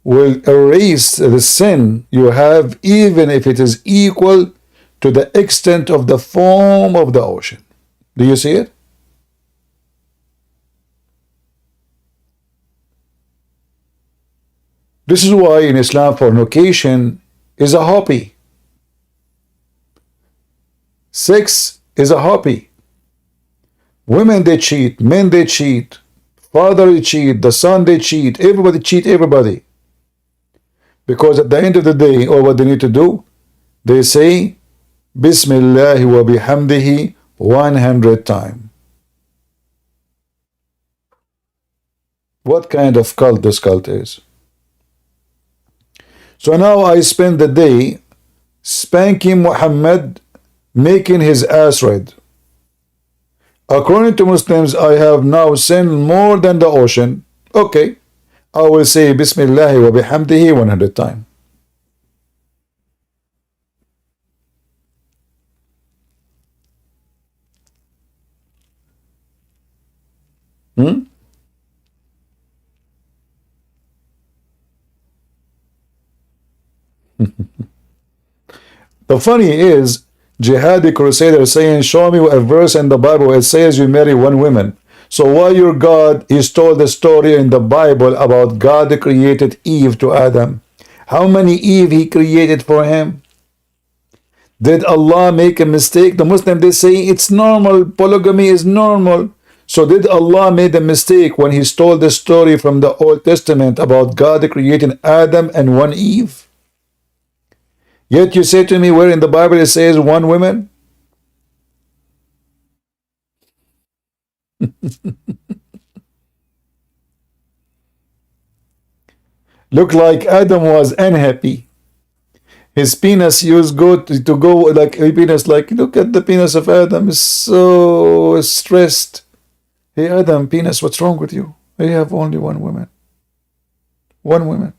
[SPEAKER 1] will erase the sin you have, even if it is equal to the extent of the foam of the ocean. Do you see it? This is why in Islam fornication is a hobby. Sex is a hobby. Women they cheat, men they cheat, father they cheat, the son they cheat, everybody cheat everybody. Because at the end of the day, all what they need to do, they say Bismillah wa bihamdihi 100 times. What kind of cult this cult is? So now I spend the day spanking Muhammad, making his ass red. According to Muslims, I have now sinned more than the ocean. Okay, I will say Bismillah wa bihamdihi 100 times. The funny is, jihadi crusader saying, show me a verse in the Bible it says you marry one woman. So why your God is told the story in the Bible about God created Eve to Adam? How many Eve he created for him? Did Allah make a mistake? The Muslim, they say it's normal, polygamy is normal. So did Allah made a mistake when he told the story from the Old Testament about God creating Adam and one Eve? Yet you say to me where in the Bible it says one woman? Look like Adam was unhappy. His penis used to go like a penis, like look at the penis of Adam, is so stressed. Hey Adam, penis, what's wrong with you? I have only one woman. One woman.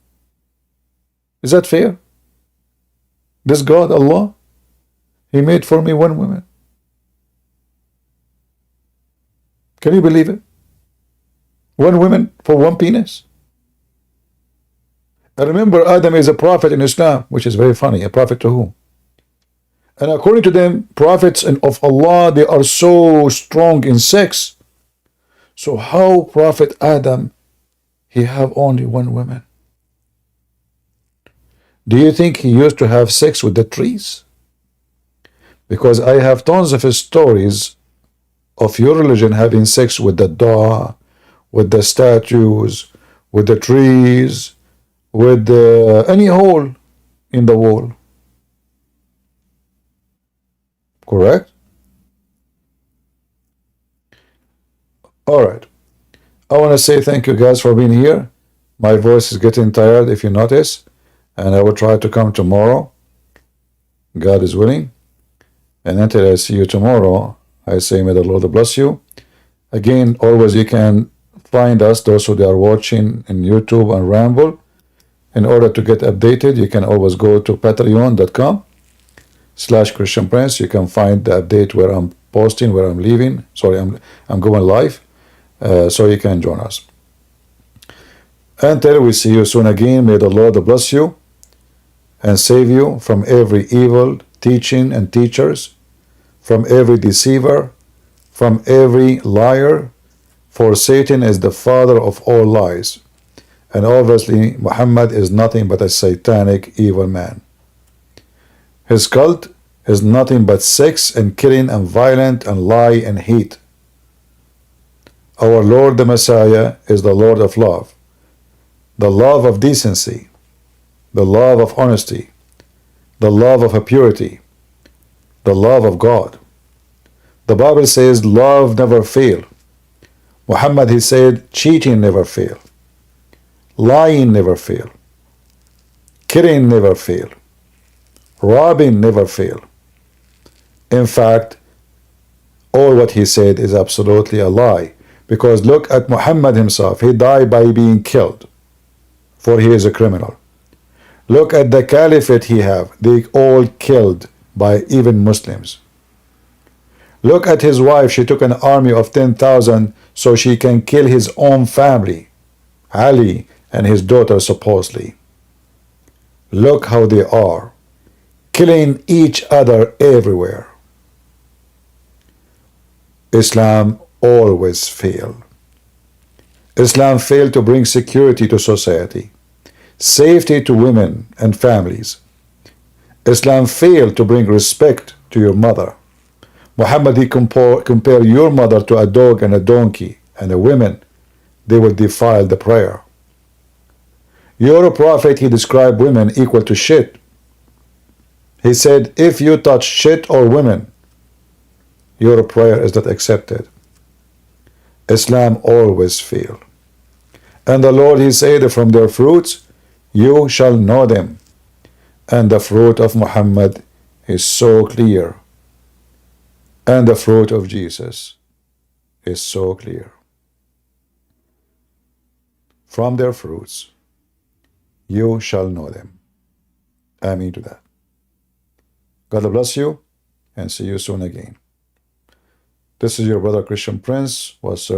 [SPEAKER 1] Is that fair? This God, Allah, he made for me one woman. Can you believe it? One woman for one penis. I remember Adam is a prophet in Islam, which is very funny. A prophet to whom? And according to them, prophets of Allah, they are so strong in sex. So how Prophet Adam, he have only one woman? Do you think he used to have sex with the trees? Because I have tons of stories of your religion having sex with the dog, with the statues, with the trees, with any hole in the wall. Correct? All right. I want to say thank you guys for being here. My voice is getting tired if you notice. And I will try to come tomorrow. God is willing. And until I see you tomorrow, I say, may the Lord bless you. Again, always you can find us, those who are watching in YouTube and Ramble. In order to get updated, you can always go to patreon.com/Christian Prince. You can find the update where I'm posting, where I'm leaving. Sorry, I'm going live, so you can join us. Until we see you soon again, may the Lord bless you and save you from every evil teaching and teachers, from every deceiver, from every liar, for Satan is the father of all lies. And obviously, Muhammad is nothing but a satanic evil man. His cult is nothing but sex and killing and violence and lie and hate. Our Lord the Messiah is the Lord of love, the love of decency, the love of honesty, the love of purity, the love of God. The Bible says love never fails. Muhammad, he said, cheating never fails. Lying never fail. Killing never fail. Robbing never fail. In fact, all what he said is absolutely a lie. Because look at Muhammad himself. He died by being killed, for he is a criminal. Look at the caliphate he have. They all killed by even Muslims. Look at his wife. She took an army of 10,000 so she can kill his own family, Ali and his daughter supposedly. Look how they are, killing each other everywhere. Islam always failed. Islam failed to bring security to society, safety to women and families. Islam failed to bring respect to your mother. Muhammad, he compare your mother to a dog and a donkey and a woman. They will defile the prayer. Your prophet, he described women equal to shit. He said, if you touch shit or women, your prayer is not accepted. Islam always fail. And the Lord, he said, from their fruits you shall know them. And the fruit of Muhammad is so clear. And the fruit of Jesus is so clear. From their fruits you shall know them. Amen to that. God bless you and see you soon again. This is your brother Christian Prince was